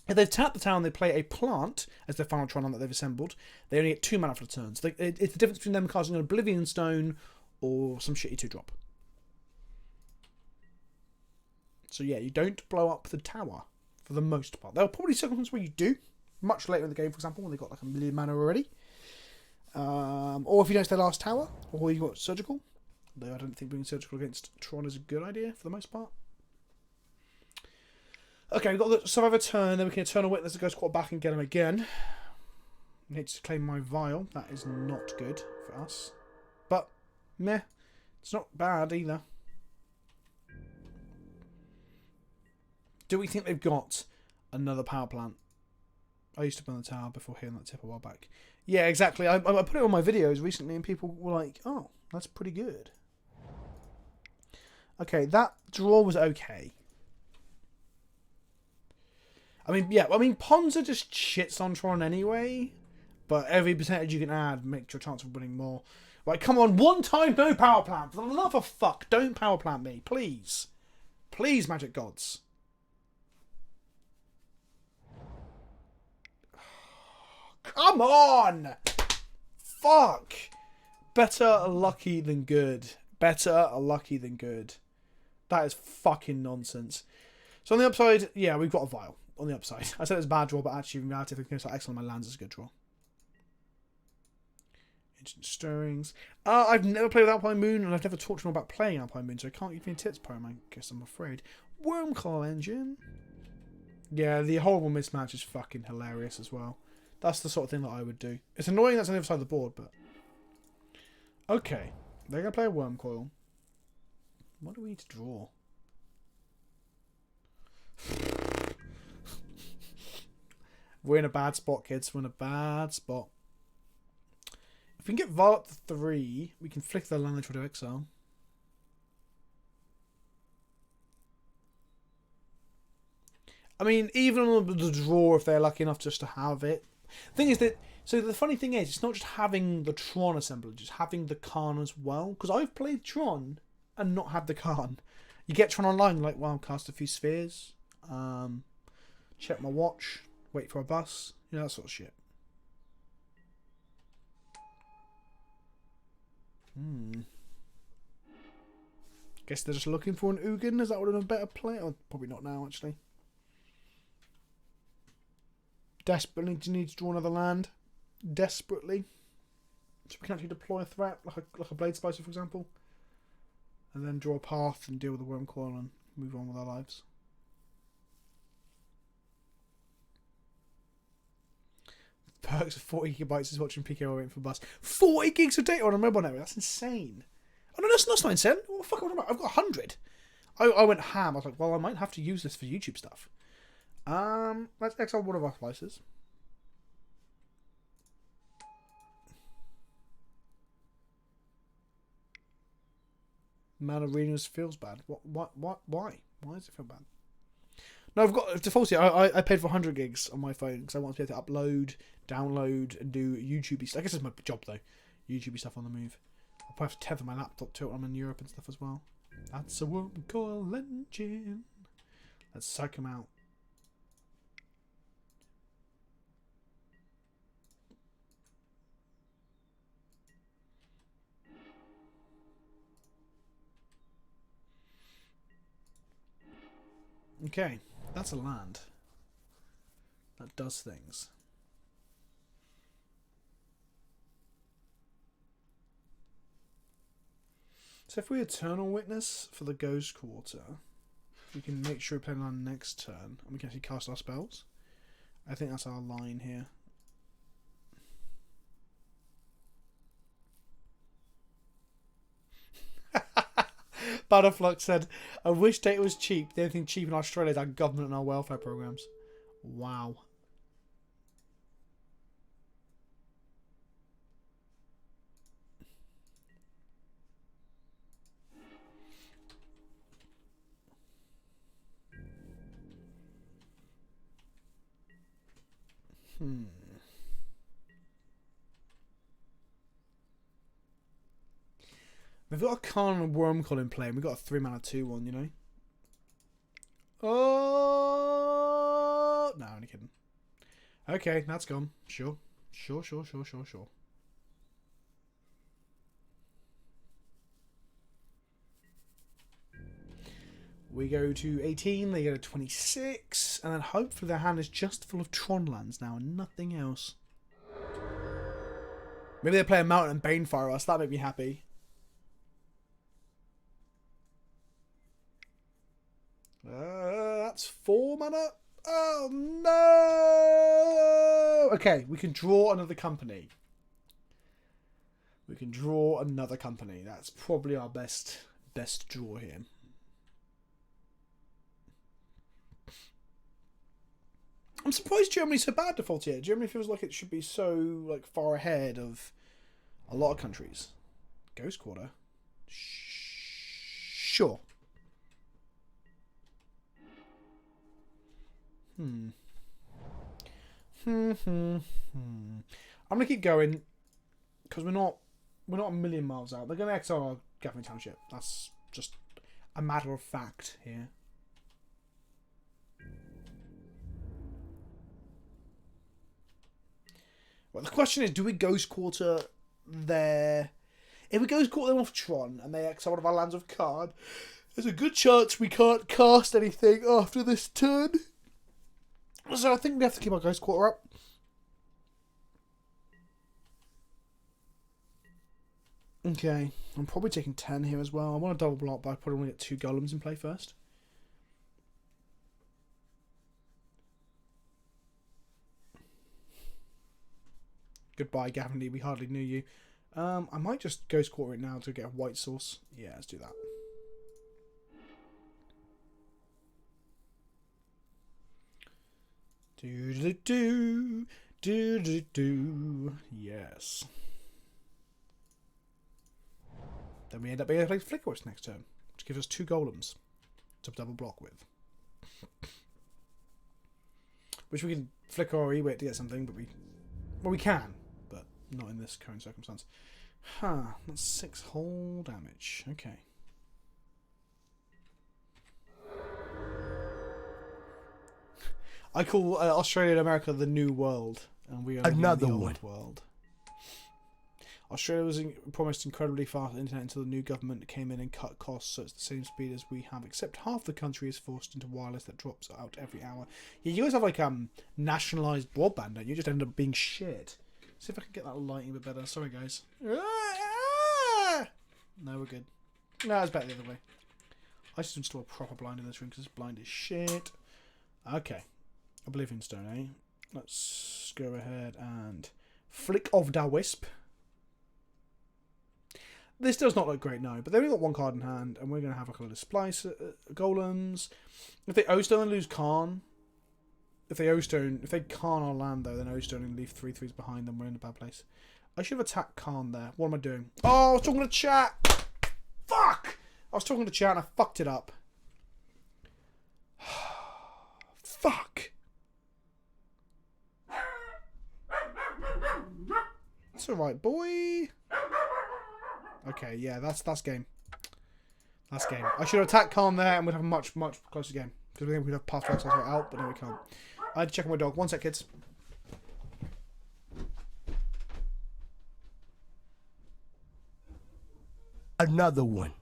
If they've tapped the tower and they play a plant as their final Tron land that they've assembled, they only get 2 mana for the turn. So it's the difference between them casting an Oblivion Stone or some shitty 2-drop. So yeah, you don't blow up the tower for the most part. There are probably circumstances where you do, much later in the game, for example, when they've got like 1 million mana already. Or if you don't stay last tower, or you've got Surgical. Though I don't think bringing Surgical against Tron is a good idea for the most part. Okay, we've got the Survivor turn, then we can Eternal Witness the Ghost Quarter back and get him again. I need to claim my Vial. That is not good for us. But, meh. It's not bad either. Do we think they've got another power plant? I used to burn the tower before hearing that tip a while back. Yeah, exactly. I put it on my videos recently and people were like, oh, that's pretty good. Okay, that draw was okay. I mean, yeah, Ponza just shits on Tron anyway, but every percentage you can add makes your chance of winning more. Right, come on, one time no power plant. For the love of fuck, don't power plant me, please. Please, Magic Gods. Come on! Fuck! Better lucky than good. Better lucky than good. That is fucking nonsense. So on the upside, yeah, we've got a Vial. On the upside. I said it's a bad draw, but actually, in reality, if we can start excellent my lands, it's a good draw. Ancient Stirrings. I've never played with Alpine Moon, and I've never talked to him about playing Alpine Moon, so I can't give you any tips, Poem, I guess I'm afraid. Wormclaw Engine. Yeah, the horrible mismatch is fucking hilarious as well. That's the sort of thing that I would do. It's annoying that's on the other side of the board, but... Okay. They're going to play a Wormcoil. What do we need to draw? We're in a bad spot, kids. We're in a bad spot. If we can get Vial up to 3, we can flick the land and try to exile. I mean, even on the draw, if they're lucky enough just to have it. The thing is that, so the funny thing is, it's not just having the Tron assemblage, it's having the Khan as well. Because I've played Tron and not had the Khan. You get Tron online, like, well, cast a few spheres, check my watch, wait for a bus, you know, that sort of shit. Guess they're just looking for an Ugin. Is that would have been a better play? Or probably not now, actually. Desperately need to draw another land. Desperately. So we can actually deploy a threat, like a Blade Splicer, for example. And then draw a path and deal with the Wormcoil and move on with our lives. Perks of 40 gigabytes is watching PKO waiting for bus. 40 gigs of data on a mobile network. That's insane. Oh no, that's not insane. What the fuck am I about? I've got 100. I went ham. I was like, well, I might have to use this for YouTube stuff. Let's exile one of our Splicers. Mana Readers feels bad. What? Why? Why does it feel bad? No, I've got defaulted. I paid for 100 gigs on my phone because I want to be able to upload, download, and do YouTube stuff. I guess it's my job though. YouTube stuff on the move. I'll probably have to tether my laptop to it when I'm in Europe and stuff as well. That's a Wormcoil engine. Let's psych him out. Okay, that's a land. That does things. So if we Eternal Witness for the Ghost Quarter, we can make sure we play on next turn, and we can actually cast our spells. I think that's our line here. Butterflux said, I wish data was cheap. The only thing cheap in Australia is our government and our welfare programs. Wow. We've got a Khan and Wormcoil in play, and we've got a 3-mana 2/1, you know? Oh! No, only kidding. Okay, that's gone. Sure. Sure. We go to 18, they go to 26, and then hopefully their hand is just full of Tron lands now and nothing else. Maybe they play a Mountain and Banefire us, that make me happy. That's 4 mana. Oh no! Okay, we can draw another company. That's probably our best draw here. I'm surprised Germany's so bad default here. Germany feels like it should be so far ahead of a lot of countries. Ghost Quarter. Sure. I'm gonna keep going because we're not a million miles out. They're gonna exile our Gaffney Township. That's just a matter of fact here. Well, the question is, do we Ghost Quarter there? If we Ghost Quarter them off Tron and they exile one of our lands of card, there's a good chance we can't cast anything after this turn. So I think we have to keep our Ghost Quarter up. Okay, I'm probably taking 10 here as well. I want to double block, but I probably want to get 2 golems in play first. Goodbye, Gavin Lee. We hardly knew you. I might just Ghost Quarter it now to get a white source. Yeah, let's do that. Yes. Then we end up being able to play Flicker Wisp next turn, which gives us 2 golems to double block with. Which we can flicker or E-Wit to get something, but we can, but not in this current circumstance. That's 6 whole damage. Okay. I call Australia and America the new world, and we are another the old one. world. Australia was promised incredibly fast internet until the new government came in and cut costs, so it's the same speed as we have, except half the country is forced into wireless that drops out every hour. Yeah, you guys have nationalised broadband, don't you? Just end up being shit. See if I can get that lighting a bit better. Sorry, guys. No, we're good. No, it's better the other way. I should install a proper blind in this room because this blind is shit. Okay. Oblivion Stone, eh? Let's go ahead and flick of da Wisp. This does not look great, no, but they've only got 1 card in hand, and we're going to have a couple of Splicers, golems. If they O-Stone and lose Khan, if they Khan our land, though, then O-Stone and leave 3/3s behind them, we're in a bad place. I should have attacked Khan there. What am I doing? Oh, I was talking to chat! Fuck! I was talking to chat and I fucked it up. Fuck! That's alright, boy. Okay, yeah, that's game. That's game. I should have attacked Khan there and we'd have a much closer game. Because we think we'd have passed Flex out, but no, we can't. I had to check on my dog. 1 sec, kids. Another one.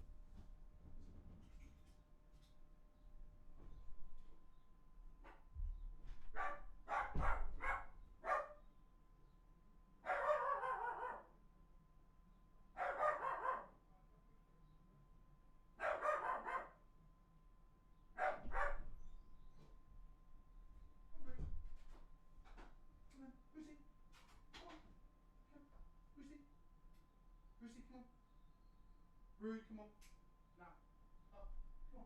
Rude, come on. Now. Up. Come on.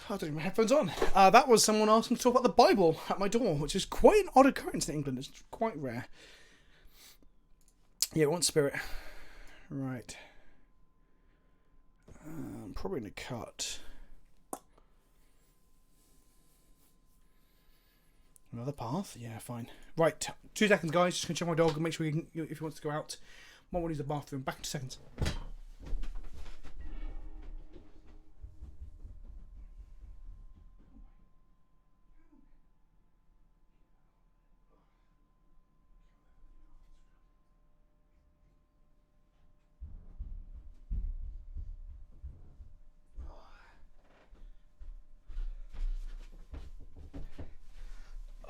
I don't have my headphones on. That was someone asking to talk about the Bible at my door, which is quite an odd occurrence in England. It's quite rare. Yeah, one spirit. Right. I'm probably going to cut. Another path? Yeah, fine. Right, 2 seconds, guys. Just going to check my dog and make sure if he wants to go out. Might want to use the bathroom. Back in 2 seconds.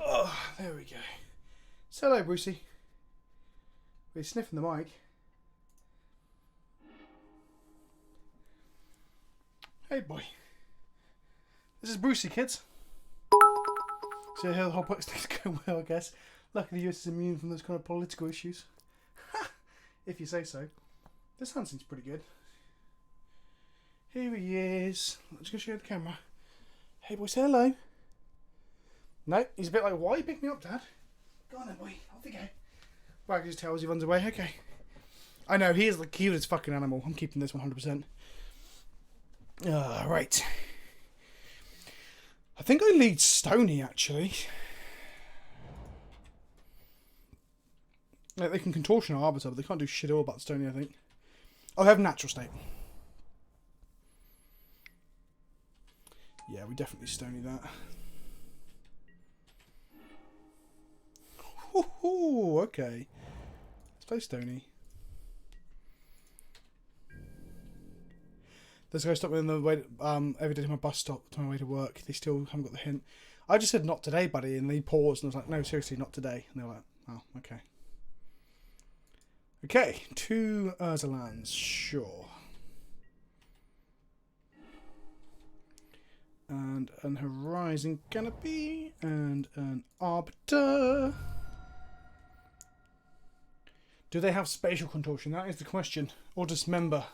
Oh, there we go. So hello, Brucey. We're sniffing the mic. Hey, boy. This is Brucey, kids. So the whole thing's going well, I guess. Luckily, the US is immune from those kind of political issues. If you say so. This hand seems pretty good. Here he is. I'm just going to show you the camera. Hey, boy, say hello. No, he's a bit like, why are you picking me up, Dad? Go on then, boy. Off you go. Wags his tails, he runs away. Okay. I know, he is the cutest fucking animal. I'm keeping this 100%. Right. I think I lead Stony, actually. Like, they can contortion our arbiter, but they can't do shit all about Stony, I think. I'll have natural state. Yeah, we definitely Stony that. Ooh, okay. Let's play Stony. This guy stopped me on the way every day to my bus stop on my way to work. They still haven't got the hint. I just said not today, buddy, and they paused and I was like, no, seriously, not today. And they were like, oh, okay. Okay, 2 Urza lands, sure. And an Horizon Canopy and an Arbiter. Do they have spatial contortion? That is the question. Or dismember.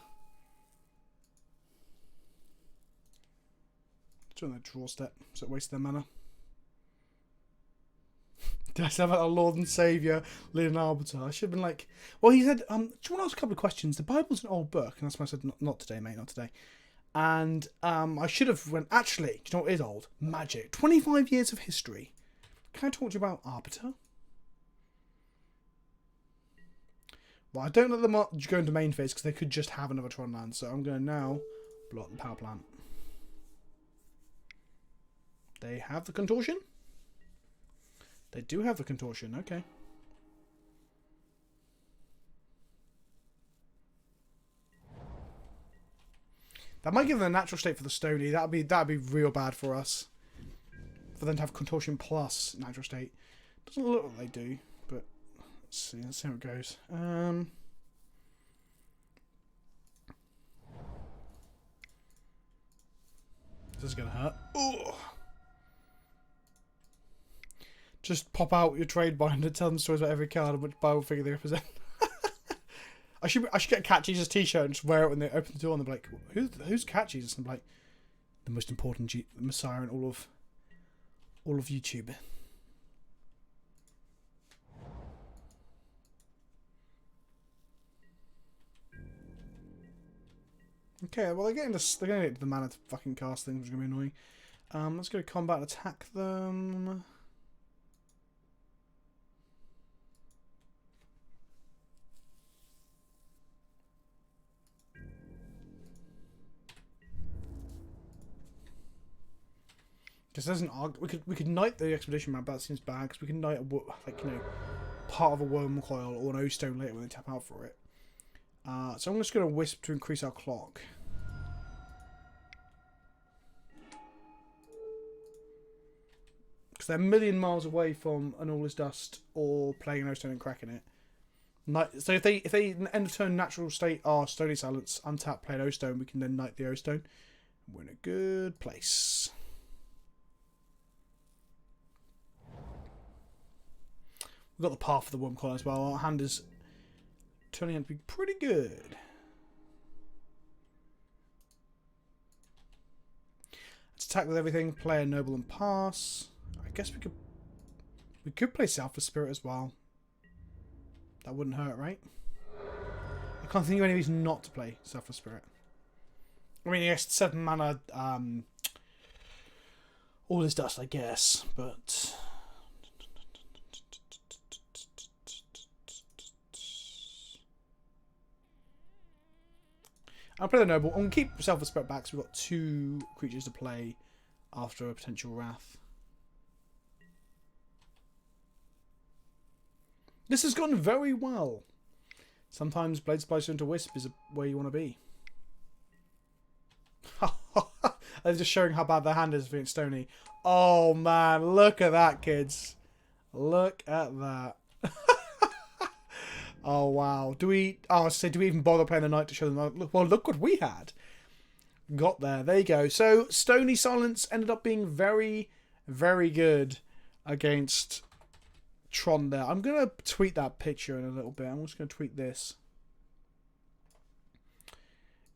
Doing their draw step, so it wastes their mana. Did I say about our Lord and Saviour, leading Arbiter? I should have been like, well, he said, do you want to ask a couple of questions? The Bible's an old book, and that's why I said, not today, mate, not today. And I should have went, actually, do you know what is old? Magic. 25 years of history. Can I talk to you about Arbiter? Well, I don't let them go into main phase because they could just have another Tron land. So I'm going to now block the power plant. They have the contortion? They do have the contortion, okay. That might give them a natural state for the Stony. That'd be real bad for us. For them to have contortion plus natural state. Doesn't look like they do, but let's see how it goes. This is gonna hurt. Ooh. Just pop out your trade binder, tell them stories about every card and which Bible figure they represent. I should get a Cat Jesus t-shirt and just wear it when they open the door and they're like, who's Cat Jesus? And I'm like, the most important Messiah in all of YouTube. Okay, well they're getting to the mana to fucking cast things, which is gonna be annoying. Let's go to combat and attack them. Because there's an we could knight the expedition map, but that seems bad because we can knight part of a worm coil or an O-stone later when they tap out for it. So I'm just going to Wisp to increase our clock. Because they're a million miles away from an All Is Dust or playing an O-stone and cracking it. So if they end of turn natural state our Stony Silence, untap, play an O-stone, we can then knight the O-stone. We're in a good place. We've got the path of the worm collar as well. Our hand is turning out to be pretty good. Let's attack with everything. Play a noble and pass. I guess we could play Selfless Spirit as well. That wouldn't hurt, right? I can't think of any reason not to play Selfless Spirit. I mean, yes, 7 mana, all this dust, I guess, but I'll play the noble. I'm going to keep Selfless Spirit back, so we've got 2 creatures to play after a potential Wrath. This has gone very well. Sometimes Blade Splicer into Wisp is where you want to be. They're just showing how bad their hand is against Stony. Oh man, look at that, kids. Look at that. Oh wow. Do we even bother playing the knight to show them? Look, well, look what we had. Got there. There you go. So Stony Silence ended up being very, very good against Tron there. I'm going to tweet that picture in a little bit. I'm just going to tweet this.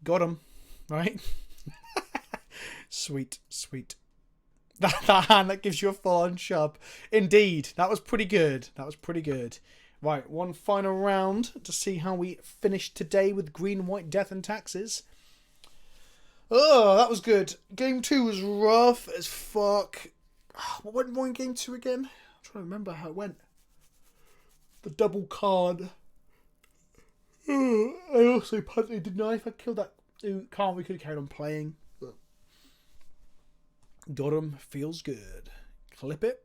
Got him. Right? Sweet, sweet. That hand that gives you a full-on shove. Indeed. That was pretty good. That was pretty good. Right, one final round to see how we finish today with green, white, death and taxes. Oh, that was good. Game 2 was rough as fuck. What went wrong in Game 2 again? I'm trying to remember how it went. The double card. I also punted, didn't I? If I killed that card, we could have carried on playing. But got him. Feels good. Clip it.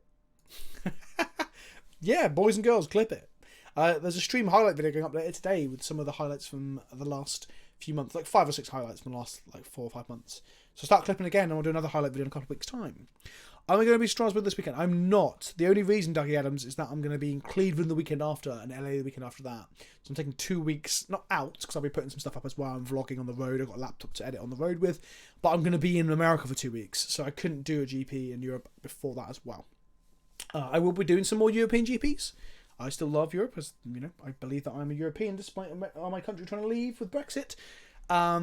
Yeah, boys and girls, clip it. There's a stream highlight video going up later today with some of the highlights from the last few months, like 5 or 6 highlights from the last 4 or 5 months. So start clipping again, and we'll do another highlight video in a couple of weeks' time. Am I going to be Strasbourg this weekend? I'm not. The only reason, Dougie Adams, is that I'm going to be in Cleveland the weekend after and LA the weekend after that. So I'm taking 2 weeks, not out, because I'll be putting some stuff up as well. I'm vlogging on the road. I've got a laptop to edit on the road with. But I'm going to be in America for 2 weeks, so I couldn't do a GP in Europe before that as well. I will be doing some more European GPs. I still love Europe, as you know. I believe that I'm a European, despite my country trying to leave with Brexit. Yeah,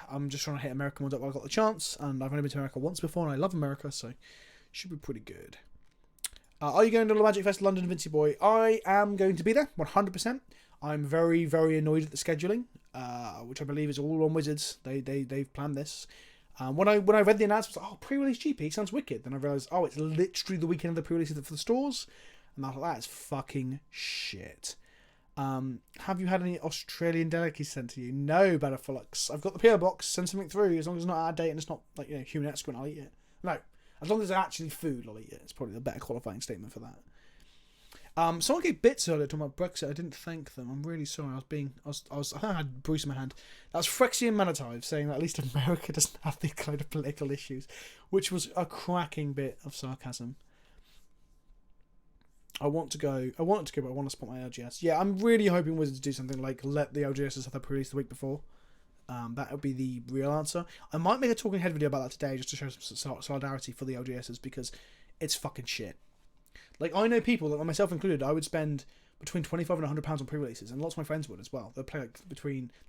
I'm just trying to hit America while I got the chance, and I've only been to America once before, and I love America, so should be pretty good. Are you going to the Magic Fest London, Vincy Boy? I am going to be there, 100%. I'm very, very annoyed at the scheduling, which I believe is all on Wizards. They've planned this. When I read the announcement, I was like, oh, pre-release GP sounds wicked. Then I realised, oh, it's literally the weekend of the pre-release for the stores. And I thought, that is fucking shit. Have you had any Australian delicacies sent to you? No, Betterflux. I've got the PO box. Send something through. As long as it's not out of date and it's not like human excrement, I'll eat it. No, as long as it's actually food, I'll eat it. It's probably the better qualifying statement for that. Someone gave bits earlier talking about Brexit. I didn't thank them. I'm really sorry. I think I had Bruce in my hand. That was Frexian Manative saying that at least America doesn't have these kind of political issues, which was a cracking bit of sarcasm. I want to go, but I want to spot my LGS. Yeah, I'm really hoping Wizards do something like let the LGSs have their pre-release the week before. That would be the real answer. I might make a talking head video about that today just to show some solidarity for the LGSs because it's fucking shit. Like, I know people, like myself included, I would spend between £25 and £100 on pre-releases, and lots of my friends would as well. They'll play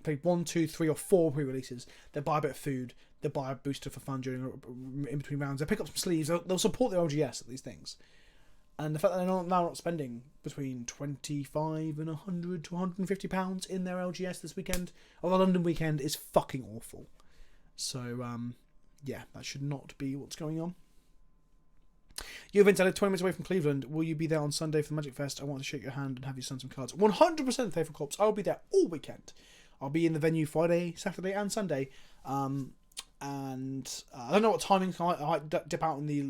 play 1, 2, 3 or 4 pre-releases. They'll buy a bit of food. They'll buy a booster for fun in between rounds. They'll pick up some sleeves. They'll support the LGS at these things. And the fact that they're now not spending between £25 and £100 to £150 in their LGS this weekend, or the London weekend, is fucking awful. So, yeah, that should not be what's going on. You event 20 minutes away from Cleveland. Will you be there on Sunday for the Magic Fest? I want to shake your hand and have you sign some cards. 100% Faithful Corps. I'll be there all weekend. I'll be in the venue Friday, Saturday and Sunday. And I don't know what timing. I might dip out in the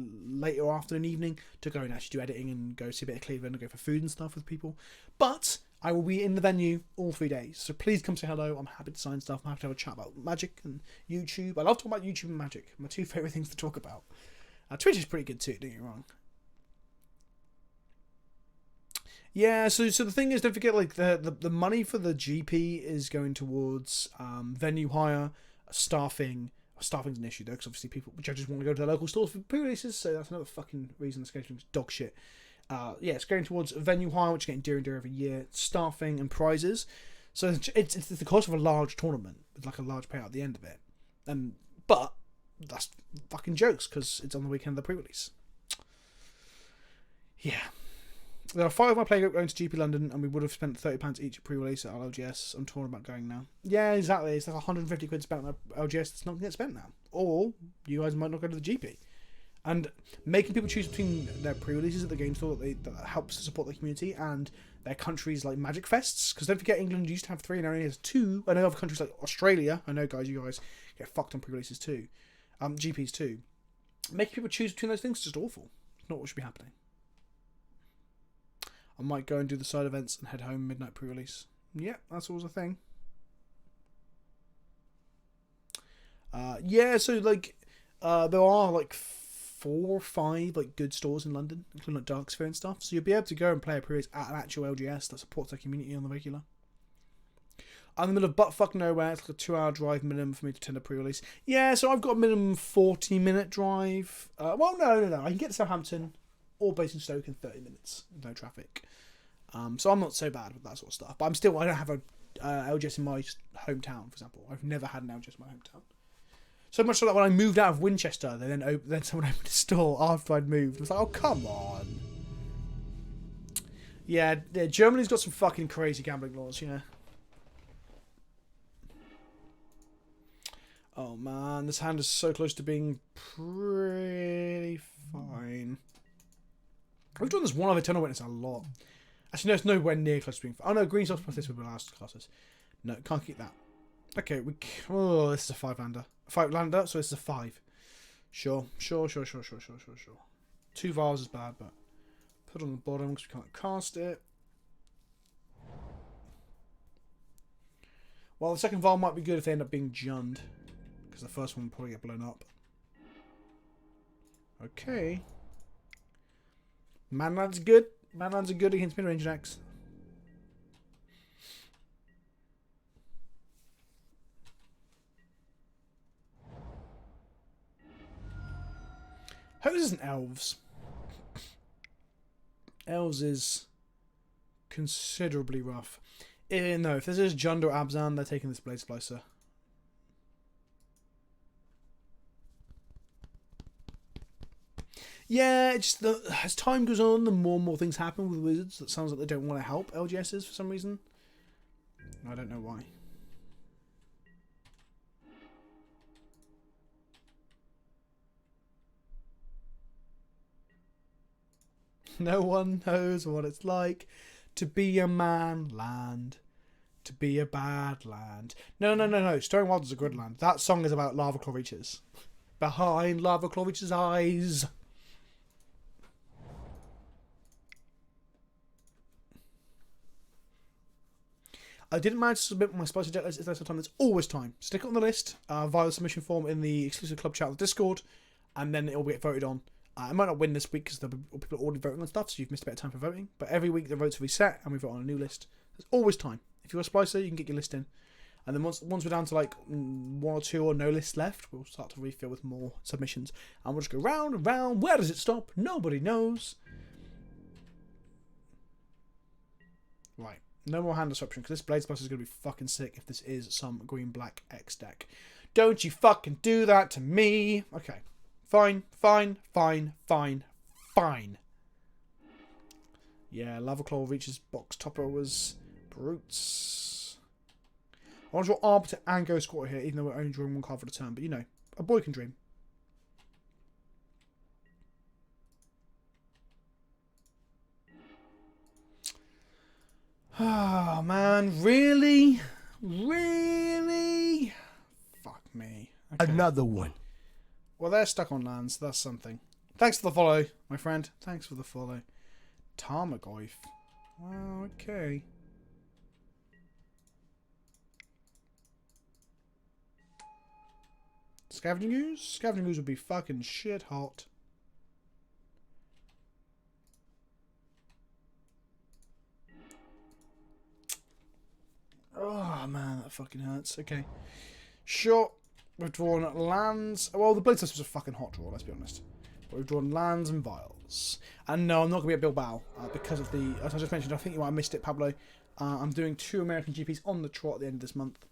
later afternoon, evening to go and actually do editing and go see a bit of Cleveland and go for food and stuff with people. But I will be in the venue all 3 days. So please come say hello. I'm happy to sign stuff. I'm happy to have a chat about Magic and YouTube. I love talking about YouTube and Magic. My 2 favourite things to talk about. Twitch is pretty good too, don't get me wrong. Yeah, so the thing is, don't forget, like the money for the GP is going towards venue hire, Staffing's an issue though, because obviously judges want to go to their local stores for pre-releases, so that's another fucking reason the scheduling's dog shit. It's going towards venue hire, which is getting dearer and dearer every year, staffing and prizes. So it's the cost of a large tournament with like a large payout at the end of it. But that's fucking jokes because it's on the weekend of the pre-release. Yeah. There are 5 of my playgroup going to GP London, and we would have spent £30 each at pre-release at LGS. I'm torn about going now. Yeah, exactly. It's like 150 quid spent on LGS that's not going to get spent now. Or you guys might not go to the GP. And making people choose between their pre-releases at the game store that helps to support the community and their countries like Magic Fests. Because don't forget, England used to have 3 and now only has 2. I know other countries like Australia. I know, guys, you guys get fucked on pre-releases too. GPs too. Making people choose between those things is just awful. It's not what should be happening. I might go and do the side events and head home midnight pre-release. Yeah, that's always a thing. So like there are like 4 or 5 like good stores in London, including like Dark Sphere and stuff. So you'll be able to go and play a pre-release at an actual LGS that supports their community on the regular. I'm in the middle of buttfuck nowhere. It's like a 2-hour drive minimum for me to attend a pre-release. Yeah, so I've got a minimum 40-minute drive. No. I can get to Southampton or Basingstoke in 30 minutes with no traffic. So I'm not so bad with that sort of stuff. But I don't have a LGS in my hometown, for example. I've never had an LGS in my hometown. So much so that when I moved out of Winchester, then someone opened a store after I'd moved. I was like, oh, come on. Yeah, Germany's got some fucking crazy gambling laws, yeah. Oh man, this hand is so close to being pretty fine. We've done this one other Eternal Witness a lot. Actually, no, it's nowhere near close to being fine. Oh no, Green Sox plus this would be last classes. No, can't keep that. Okay, this is a 5-lander. 5-lander, so this is a 5. Sure. 2 vials is bad, but put it on the bottom because we can't cast it. Well, the second vial might be good if they end up being junned, because the first one will probably get blown up. Okay. Manlands are good. Manlands are good against mid-range decks. Hope this isn't Elves. Elves is considerably rough. No, if this is Jund or Abzan, they're taking this Blade Splicer. Yeah, as time goes on, the more and more things happen with Wizards that sounds like they don't want to help LGSs for some reason. I don't know why. No one knows what it's like to be a man land, to be a bad land. No. Stone Wild is a good land. That song is about Lava Claw Reaches. Behind Lava Claw Reaches' eyes. I didn't manage to submit my Spicer deck list. If there's time, there's always time. Stick it on the list via the submission form in the exclusive club chat on Discord, and then it will get voted on. I might not win this week because people are already voting on stuff, so you've missed a bit of time for voting. But every week the votes are reset, and we vote on a new list. There's always time. If you're a Splicer, you can get your list in. And then once we're down to like 1 or 2 or no lists left, we'll start to refill with more submissions. And we'll just go round and round. Where does it stop? Nobody knows. Right. No more hand disruption, because this Blade Splicer is going to be fucking sick if this is some green-black X deck. Don't you fucking do that to me. Okay. Fine. Yeah, Lava Claw Reaches box topper was brutes. I want to draw Arbiter and Ghost Squatter here, even though we're only drawing 1 card for the turn. But you know, a boy can dream. Oh man, really? Fuck me. Okay. Another one. Well, they're stuck on lands. That's something. Thanks for the follow, my friend. Thanks for the follow. Tarmogoyf. Wow, okay. Scavenging Ooze? Scavenging Ooze would be fucking shit hot. Oh man, that fucking hurts. Okay. Sure. We've drawn lands. Well, the Blade was a fucking hot draw, let's be honest. But we've drawn lands and vials. And no, I'm not going to be at Bilbao because of the... As I just mentioned, I think you might have missed it, Pablo. I'm doing 2 American GPs on the trot at the end of this month.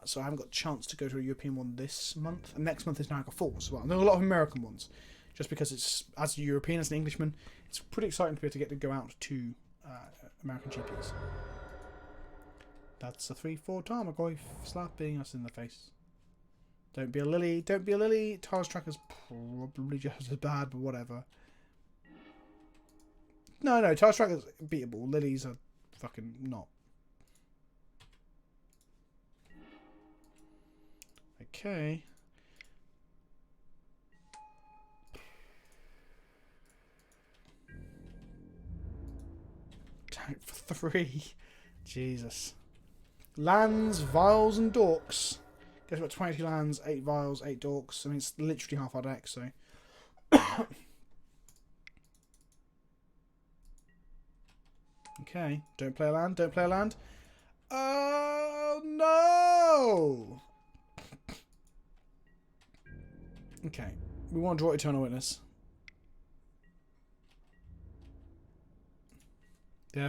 So I haven't got a chance to go to a European one this month. And next month is Niagara Falls as well. And there are a lot of American ones. Just because it's, as a European, as an Englishman, it's pretty exciting to be able to get to go out to American GPs. That's a 3/4 Tarmogoyf slapping us in the face. Don't be a lily. Don't be a lily. Taras Tracker's probably just as bad, but whatever. No, Taras Tracker's beatable. Lilies are fucking not. Okay. Tank for 3. Jesus. Lands, vials, and dorks. Guess what? 20 lands, 8 vials, 8 dorks. I mean, it's literally half our deck, so. Okay. Don't play a land. Don't play a land. Oh, no! Okay. We want to draw Eternal Witness. They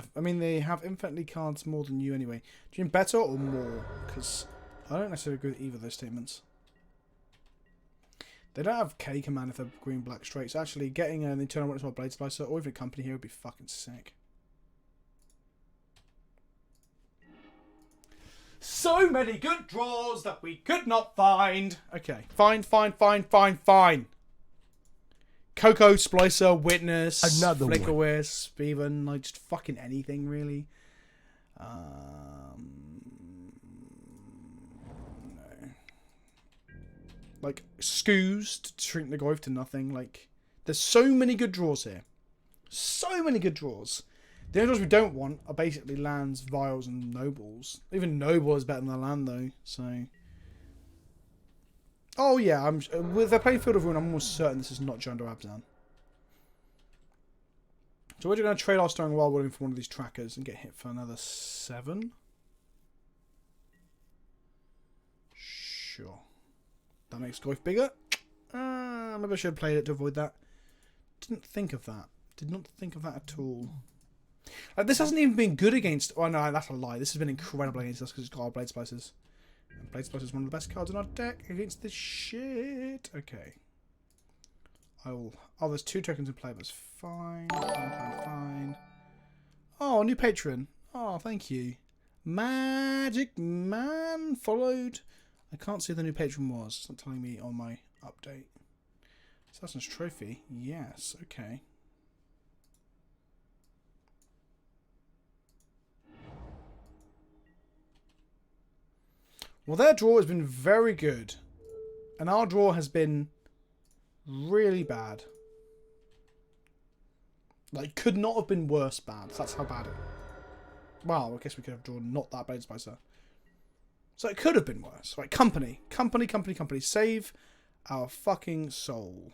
have infinitely cards more than you anyway. Do you mean better or more? Because I don't necessarily agree with either of those statements. They don't have K command if they're green-black straight. So actually, getting an Eternal Witness or Blade Splicer or even a company here would be fucking sick. So many good draws that we could not find. Okay, fine. Coco, Splicer, Witness, Another Flicker one. Wisp, even like just fucking anything really. No. Like Scoos to shrink the Goyf to nothing. Like there's so many good draws here. So many good draws. The only draws we don't want are basically lands, vials, and nobles. Even noble is better than the land though. So. Oh yeah, with their playing Field of Ruin, I'm almost certain this is not Jundar Abzan. So we're going to trade our Stirring Wildwood for one of these trackers and get hit for another 7. Sure. That makes Goyf bigger. Maybe I should have played it to avoid that. Didn't think of that. Did not think of that at all. Like, this hasn't even been good against... Oh no, that's a lie. This has been incredible against us because it's got our Blade Splicers. And Blade Splicer is one of the best cards in our deck against this shit. Okay. I will... Oh, there's 2 tokens in play, but it's fine. Fine. Oh, new patron. Oh, thank you. Magic Man followed. I can't see who the new patron was. It's not telling me on my update. Assassin's Trophy. Yes, okay. Well, their draw has been very good. And our draw has been really bad. Like, could not have been worse bad. That's how bad it... Well, I guess we could have drawn not that Blade Spicer. So it could have been worse. Right, company. Save our fucking soul.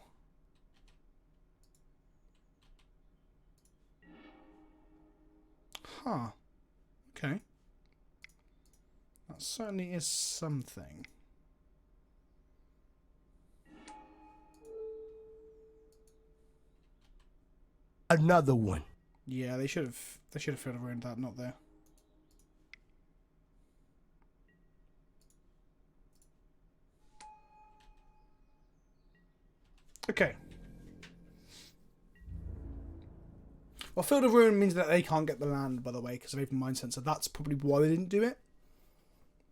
Huh. Okay. That certainly is something. Another one. Yeah, they should have Field of Ruin that, not there. Okay. Well, Field of Ruin means that they can't get the land, by the way, because of Open Mind Sensor. That's probably why they didn't do it.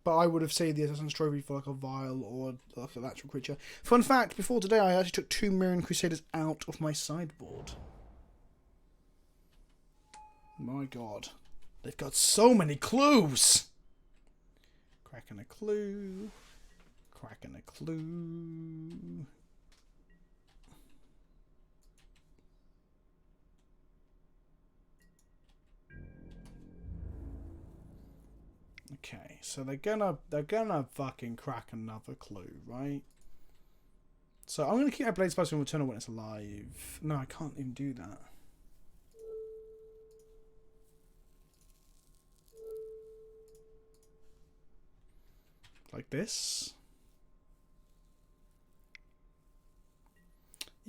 But I would have saved the Assassin's Trophy for like a vial or like an actual creature. Fun fact, before today I actually took 2 Mirren Crusaders out of my sideboard. My god. They've got so many clues! Cracking a clue. Cracking a clue. Okay, so they're gonna fucking crack another clue, right? So I'm gonna keep my Blade Spicer and Eternal Witness alive. No, I can't even do that. Like this.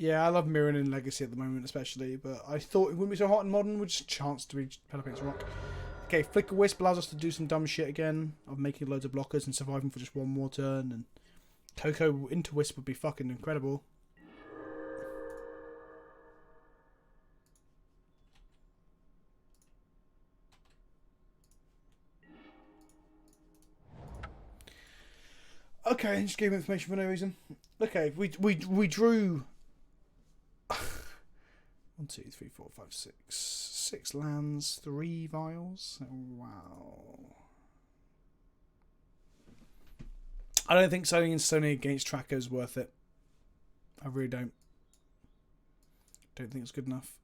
Yeah, I love mirroring in Legacy at the moment, especially, but I thought it wouldn't be so hot in Modern with just a chance to be Pelican's Rock. Okay, Flicker Wisp allows us to do some dumb shit again of making loads of blockers and surviving for just one more turn, and Coco into Wisp would be fucking incredible. Okay, just gave information for no reason. Okay, we drew 1, 2, 3, 4, 5, 6. 6 lands, 3 vials. Oh, wow. I don't think selling in Sony against Tracker is worth it. I really don't. Don't think it's good enough.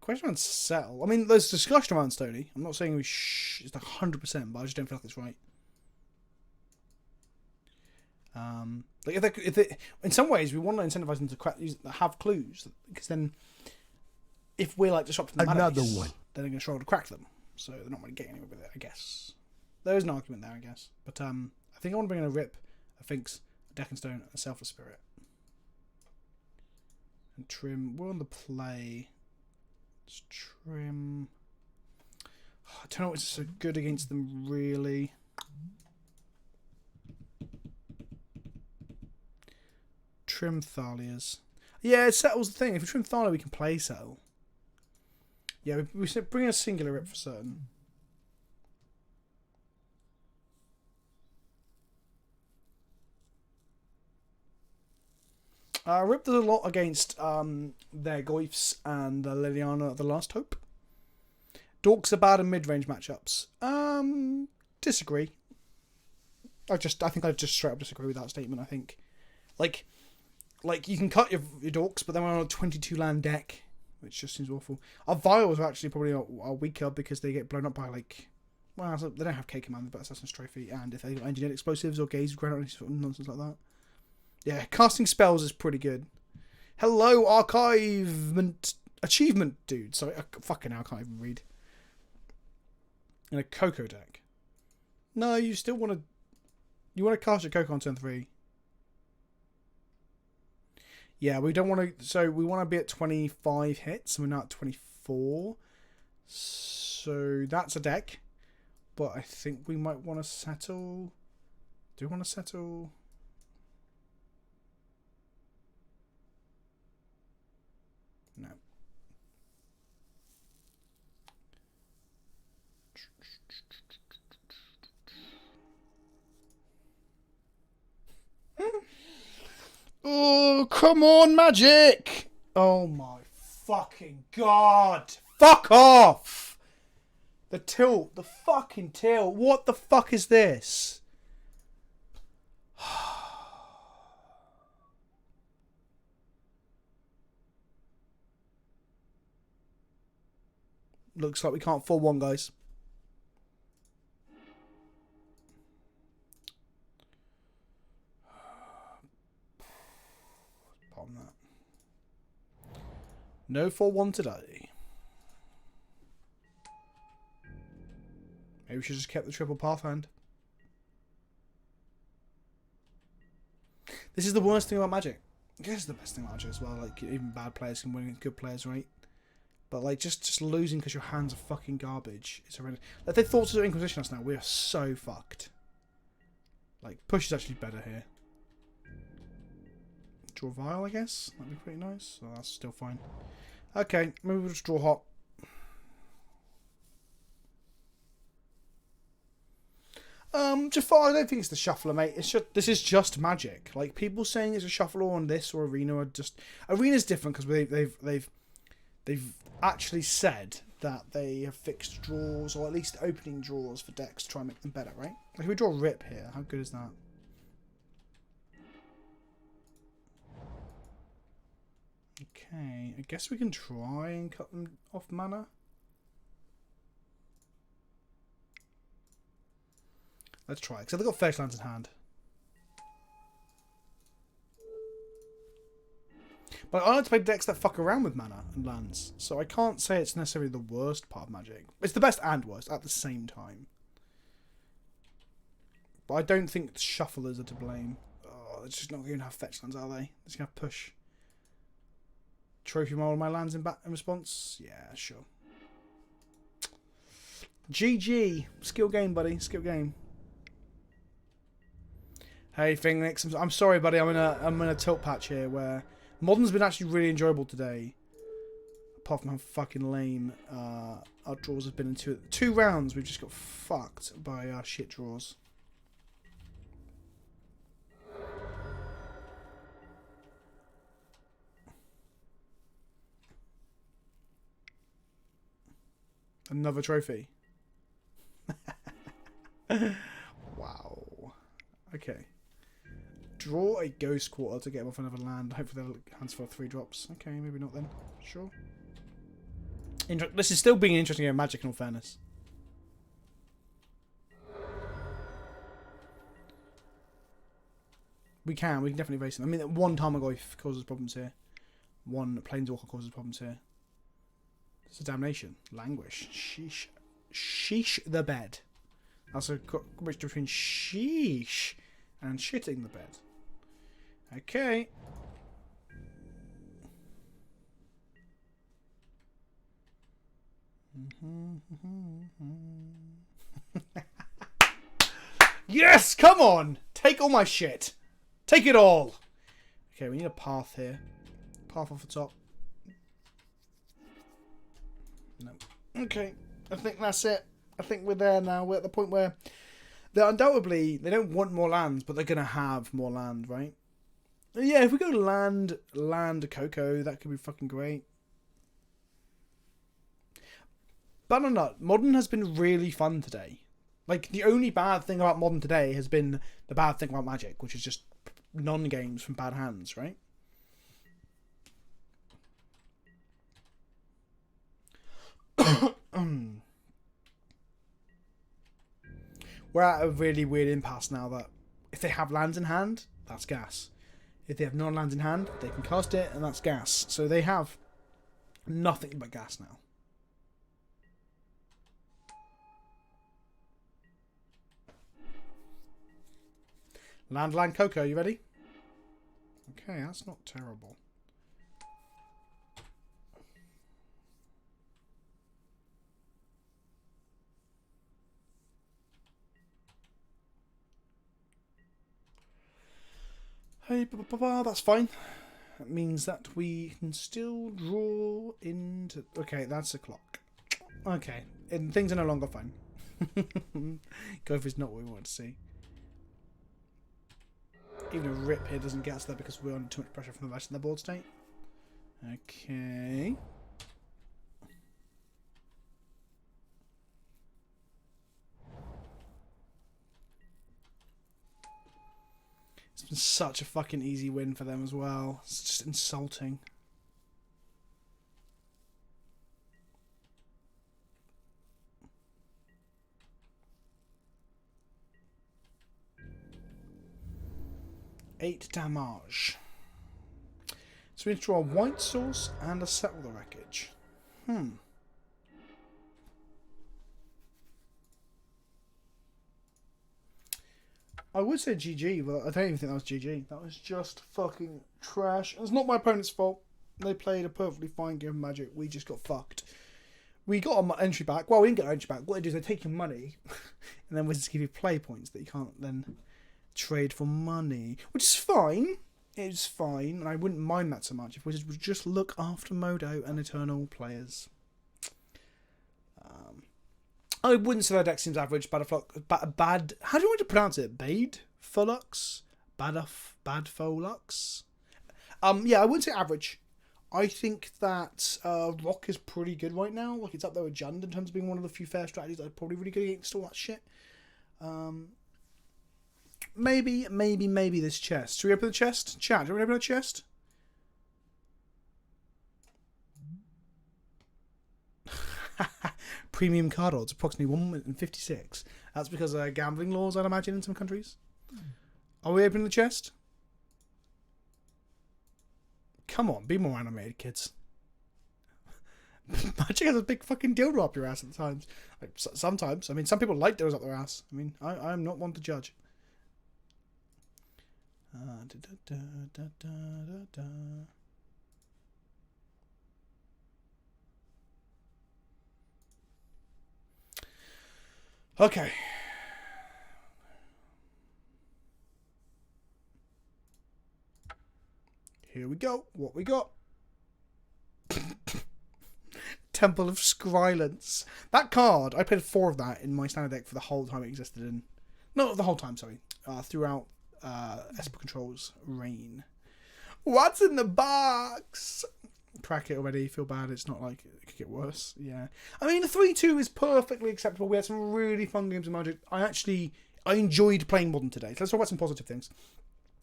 Question on settle. I mean, there's discussion around Stoney. I'm not saying we it's 100%, but I just don't feel like it's right. Like if they, in some ways, we want to incentivize them to have clues, because then if we're like disrupting the mana base, then they're going to struggle to crack them. So they're not really getting anywhere with it, I guess. There is an argument there, I guess. But I think I want to bring in a Rip, a Finks, a Deck and Stone, and a Selfless Spirit. And Trim. We're on the play. Let's Trim. I don't know what's so good against them, really. Trim Thalias. Yeah, it settles the thing. If we trim Thalia, we can play settle. Yeah, we bring a singular Rip for certain. Rip does a lot against their Goyfs and Liliana, the Last Hope. Dorks are bad in mid-range matchups. Disagree. I think I just straight up disagree with that statement. I think, like you can cut your Dorks, but then we're on a 22 land deck, which just seems awful. Our Vials are actually probably are weaker because they get blown up by well, they don't have K Command, but Assassin's Trophy, and if they got engineered explosives or gaze granite or nonsense like that. Yeah, casting spells is pretty good. Hello, achievement dude. Sorry, fucking hell, I can't even read. In a Coco deck. No, you still want to. You want to cast your Coco on turn 3. Yeah, we don't want to. So we want to be at 25 hits, and we're now at 24. So that's a deck. But I think we might want to settle. Do we want to settle? No. Oh, come on, Magic! Oh my fucking god! Fuck off! The tilt, the fucking tilt. What the fuck is this? Looks like we can't 4-1, guys. Palm that. No 4-1 today. Maybe we should just kept the triple path hand. This is the worst thing about Magic. I guess it's the best thing about Magic as well. Like, even bad players can win against good players, right? But like just losing because your hands are fucking garbage. It's horrendous. Like, they thought to Inquisition us now. We are so fucked. Like, push is actually better here. Draw Vial, I guess. That'd be pretty nice. Oh, that's still fine. Okay, maybe we'll just draw Hot. Jafar, I don't think it's the Shuffler, mate. It's just, this is just Magic. Like, people saying it's a Shuffler on this or Arena are just... Arena's different because they've actually said that they have fixed draws, or at least opening draws for decks to try and make them better, right? Like, if we draw Rip here, how good is that? Okay, I guess we can try and cut them off mana. Let's try, because they've got Fetch lands in hand. But I like to play decks that fuck around with mana and lands, so I can't say it's necessarily the worst part of Magic. It's the best and worst at the same time. But I don't think the shufflers are to blame. Oh, they're just not going to have fetch lands, are they? They're just going to have push. Trophy all my lands in response? Yeah, sure. GG. Skill game, buddy. Skill game. Hey, Phoenix. I'm sorry, buddy. I'm in a tilt patch here where Modern's been actually really enjoyable today. Apart from how fucking lame our draws have been in two rounds. We've just got fucked by our shit draws. Another trophy. Wow. Okay. Draw a ghost quarter to get him off another land. Hopefully they'll hands for 3 drops. Okay, maybe not then. Sure. This is still being an interesting game of Magic, in all fairness. We can definitely race them. I mean, one Tarmogoyf causes problems here. One Planeswalker causes problems here. It's a damnation. Languish. Sheesh. Sheesh the bed. That's a mixture between sheesh and shitting the bed. Okay. Yes! Come on! Take all my shit. Take it all. Okay, we need a path here. Path off the top. No. Okay, I think that's it. I think we're there now. We're at the point where they're undoubtedly, they don't want more lands, but they're going to have more land, right? Yeah, if we go land Coco, that could be fucking great. But no, Modern has been really fun today. Like, the only bad thing about Modern today has been the bad thing about Magic, which is just non-games from bad hands, right? We're at a really weird impasse now that if they have lands in hand, that's gas. If they have non-lands in hand, they can cast it, and that's gas. So they have nothing but gas now. Land Coco, you ready? Okay, that's not terrible. Hey, that's fine. That means that we can still draw into... Okay, that's a clock. Okay, and things are no longer fine. Gopher is not what we want to see. Even a rip here doesn't get us there because we're under too much pressure from the rest of the board state. Okay. It's been such a fucking easy win for them as well. It's just insulting. Eight damage. So we need to draw a white source and a settle the wreckage. I would say GG, but I don't even think that was GG. That was just fucking trash. It's not my opponent's fault. They played a perfectly fine game of Magic. We just got fucked. We got our entry back. Well, we didn't get our entry back. What they do is they take your money and then we just give you play points that you can't then trade for money, which is fine. It's fine, and I wouldn't mind that so much if we would just look after Modo and Eternal players. I wouldn't say their deck seems average. How do you want to pronounce it? Badfulux? Badfulux? Yeah, I wouldn't say average. I think that Rock is pretty good right now. Like, it's up there with Jund in terms of being one of the few fair strategies that are probably really good against all that shit. Maybe this chest. Should we open the chest? Chat, do we open the chest? Premium card odds, approximately 1 in 56. That's because of gambling laws, I'd imagine, in some countries. Are we opening the chest? Come on, be more animated, kids. Magic has a big fucking dildo up your ass at times. Like, sometimes. I mean, some people like dildos up their ass. I mean, I'm not one to judge. Okay. Here we go. What we got? Temple of Skrylance. That card, I played 4 of that in my standard deck for the whole time it existed in. Not the whole time, sorry. Throughout Esper Control's reign. What's in the box? Crack it already. Feel bad. It's not like it could get worse. Yeah. I mean, the 3-2 is perfectly acceptable. We had some really fun games of Magic. I enjoyed playing Modern today. So let's talk about some positive things.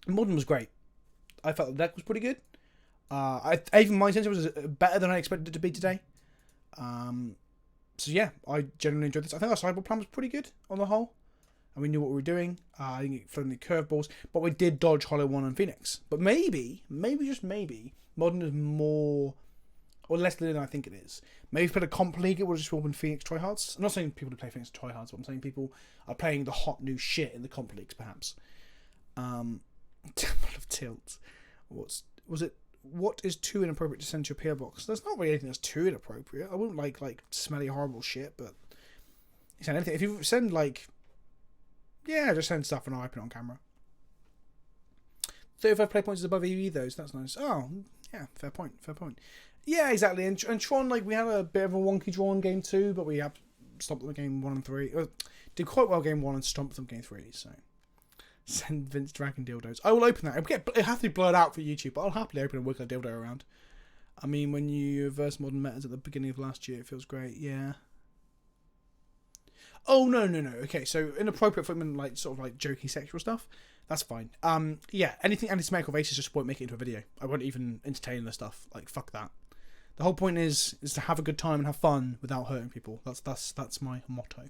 Modern was great. I felt the deck was pretty good. Even my sense was better than I expected it to be today. So yeah, I genuinely enjoyed this. I think our sideboard plan was pretty good on the whole. And we knew what we were doing. I think it flowed the curveballs. But we did dodge Hollow One and Phoenix. But maybe, just maybe, Modern is more or less than I think it is. Maybe if we played a comp league, it would have just been Phoenix tryhards. I'm not saying people who play Phoenix tryhards, but I'm saying people are playing the hot new shit in the comp leagues, perhaps. Temple of Tilt. What is too inappropriate to send to your PO box? There's not really anything that's too inappropriate. I wouldn't like smelly horrible shit, but you send anything. If you send just send stuff and I'll open it on camera. 35 play points is above EV though, so that's nice. Oh, yeah, fair point. Yeah, exactly. And Tron, we had a bit of a wonky draw in game 2, but we stomped them game 1 and 3. Did quite well game 1 and stomped them game 3, so. Send Vince Dragon dildos. I will open that. It'll have to be blurred out for YouTube, but I'll happily open and work a dildo around. I mean, when you reverse modern metas at the beginning of last year, it feels great. Yeah. Oh, no. Okay, so inappropriate for women, sort of jokey sexual stuff. That's fine. Yeah, anything anti-Semitic or racist just won't make it into a video. I won't even entertain the stuff. Fuck that. The whole point is to have a good time and have fun without hurting people. That's my motto.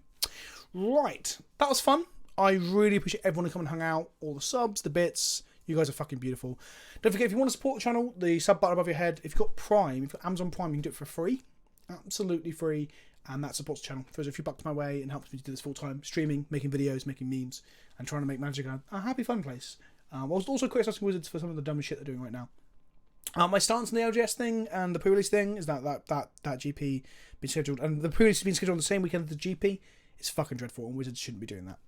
Right. That was fun. I really appreciate everyone who come and hung out. All the subs, the bits. You guys are fucking beautiful. Don't forget, if you want to support the channel, the sub button above your head. If you've got Prime, if you've got Amazon Prime, you can do it for free. Absolutely free. And that supports the channel. Throws a few bucks my way and helps me to do this full time. Streaming, making videos, making memes, and trying to make Magic a happy, fun place. I was also criticising Wizards for some of the dumb shit they're doing right now. My stance on the LGS thing and the pre-release thing is that GP been scheduled, and the pre-release has been scheduled on the same weekend as the GP. It's fucking dreadful, and Wizards shouldn't be doing that.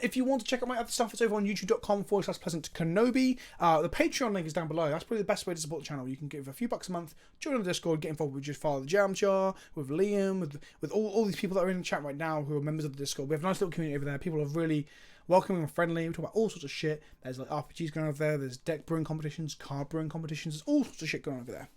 If you want to check out my other stuff, it's over on youtube.com/PleasantKenobi. The Patreon link is down below. That's probably the best way to support the channel. You can give a few bucks a month, join the Discord, get involved with just Father the Jam Jar, with Liam, with all these people that are in the chat right now who are members of the Discord. We have a nice little community over there. People are really welcoming and friendly. We talk about all sorts of shit. There's RPGs going on over there. There's deck brewing competitions, card brewing competitions. There's all sorts of shit going on over there.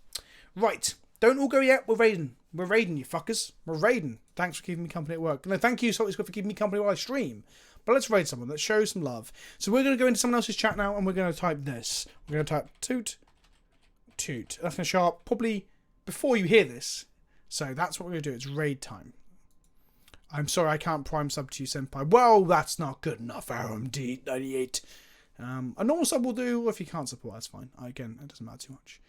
Right. Don't all go yet. We're raiding. We're raiding, you fuckers. We're raiding. Thanks for keeping me company at work. No, thank you, Salty Squid, for keeping me company while I stream. But let's raid someone. Let's show some love. So we're going to go into someone else's chat now, and we're going to type this. We're going to type toot. That's going to show up probably before you hear this. So that's what we're going to do. It's raid time. I'm sorry I can't prime sub to you, Senpai. Well, that's not good enough, RMD98. A normal sub will do. If you can't support, that's fine. Again, it doesn't matter too much.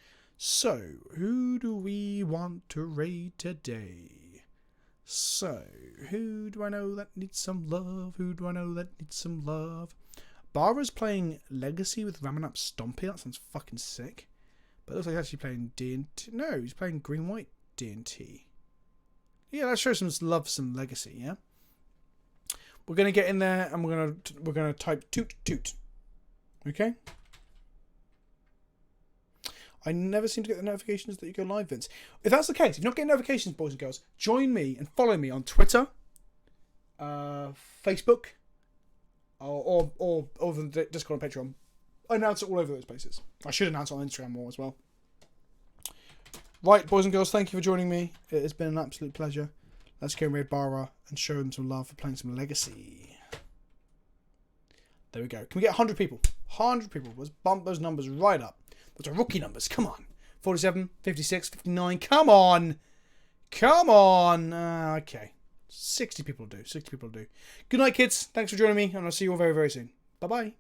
So, who do we want to raid today? So, who do I know that needs some love? Bara's playing Legacy with Ramanap Stompy. That sounds fucking sick. But it looks like he's actually playing D&T. No, he's playing Green-White D&T. Yeah, let's show some love, some Legacy, yeah? We're going to get in there and we're going to type toot. Okay? I never seem to get the notifications that you go live, Vince. If that's the case, if you're not getting notifications, boys and girls, join me and follow me on Twitter, Facebook, or the Discord and Patreon. I announce it all over those places. I should announce it on Instagram more as well. Right, boys and girls, thank you for joining me. It has been an absolute pleasure. Let's go and raid Bara and show them some love for playing some Legacy. There we go. Can we get 100 people? 100 people. Let's bump those numbers right up. Those are rookie numbers. Come on. 47, 56, 59. Come on. Okay. 60 people will do. Good night, kids. Thanks for joining me, and I'll see you all very, very soon. Bye-bye.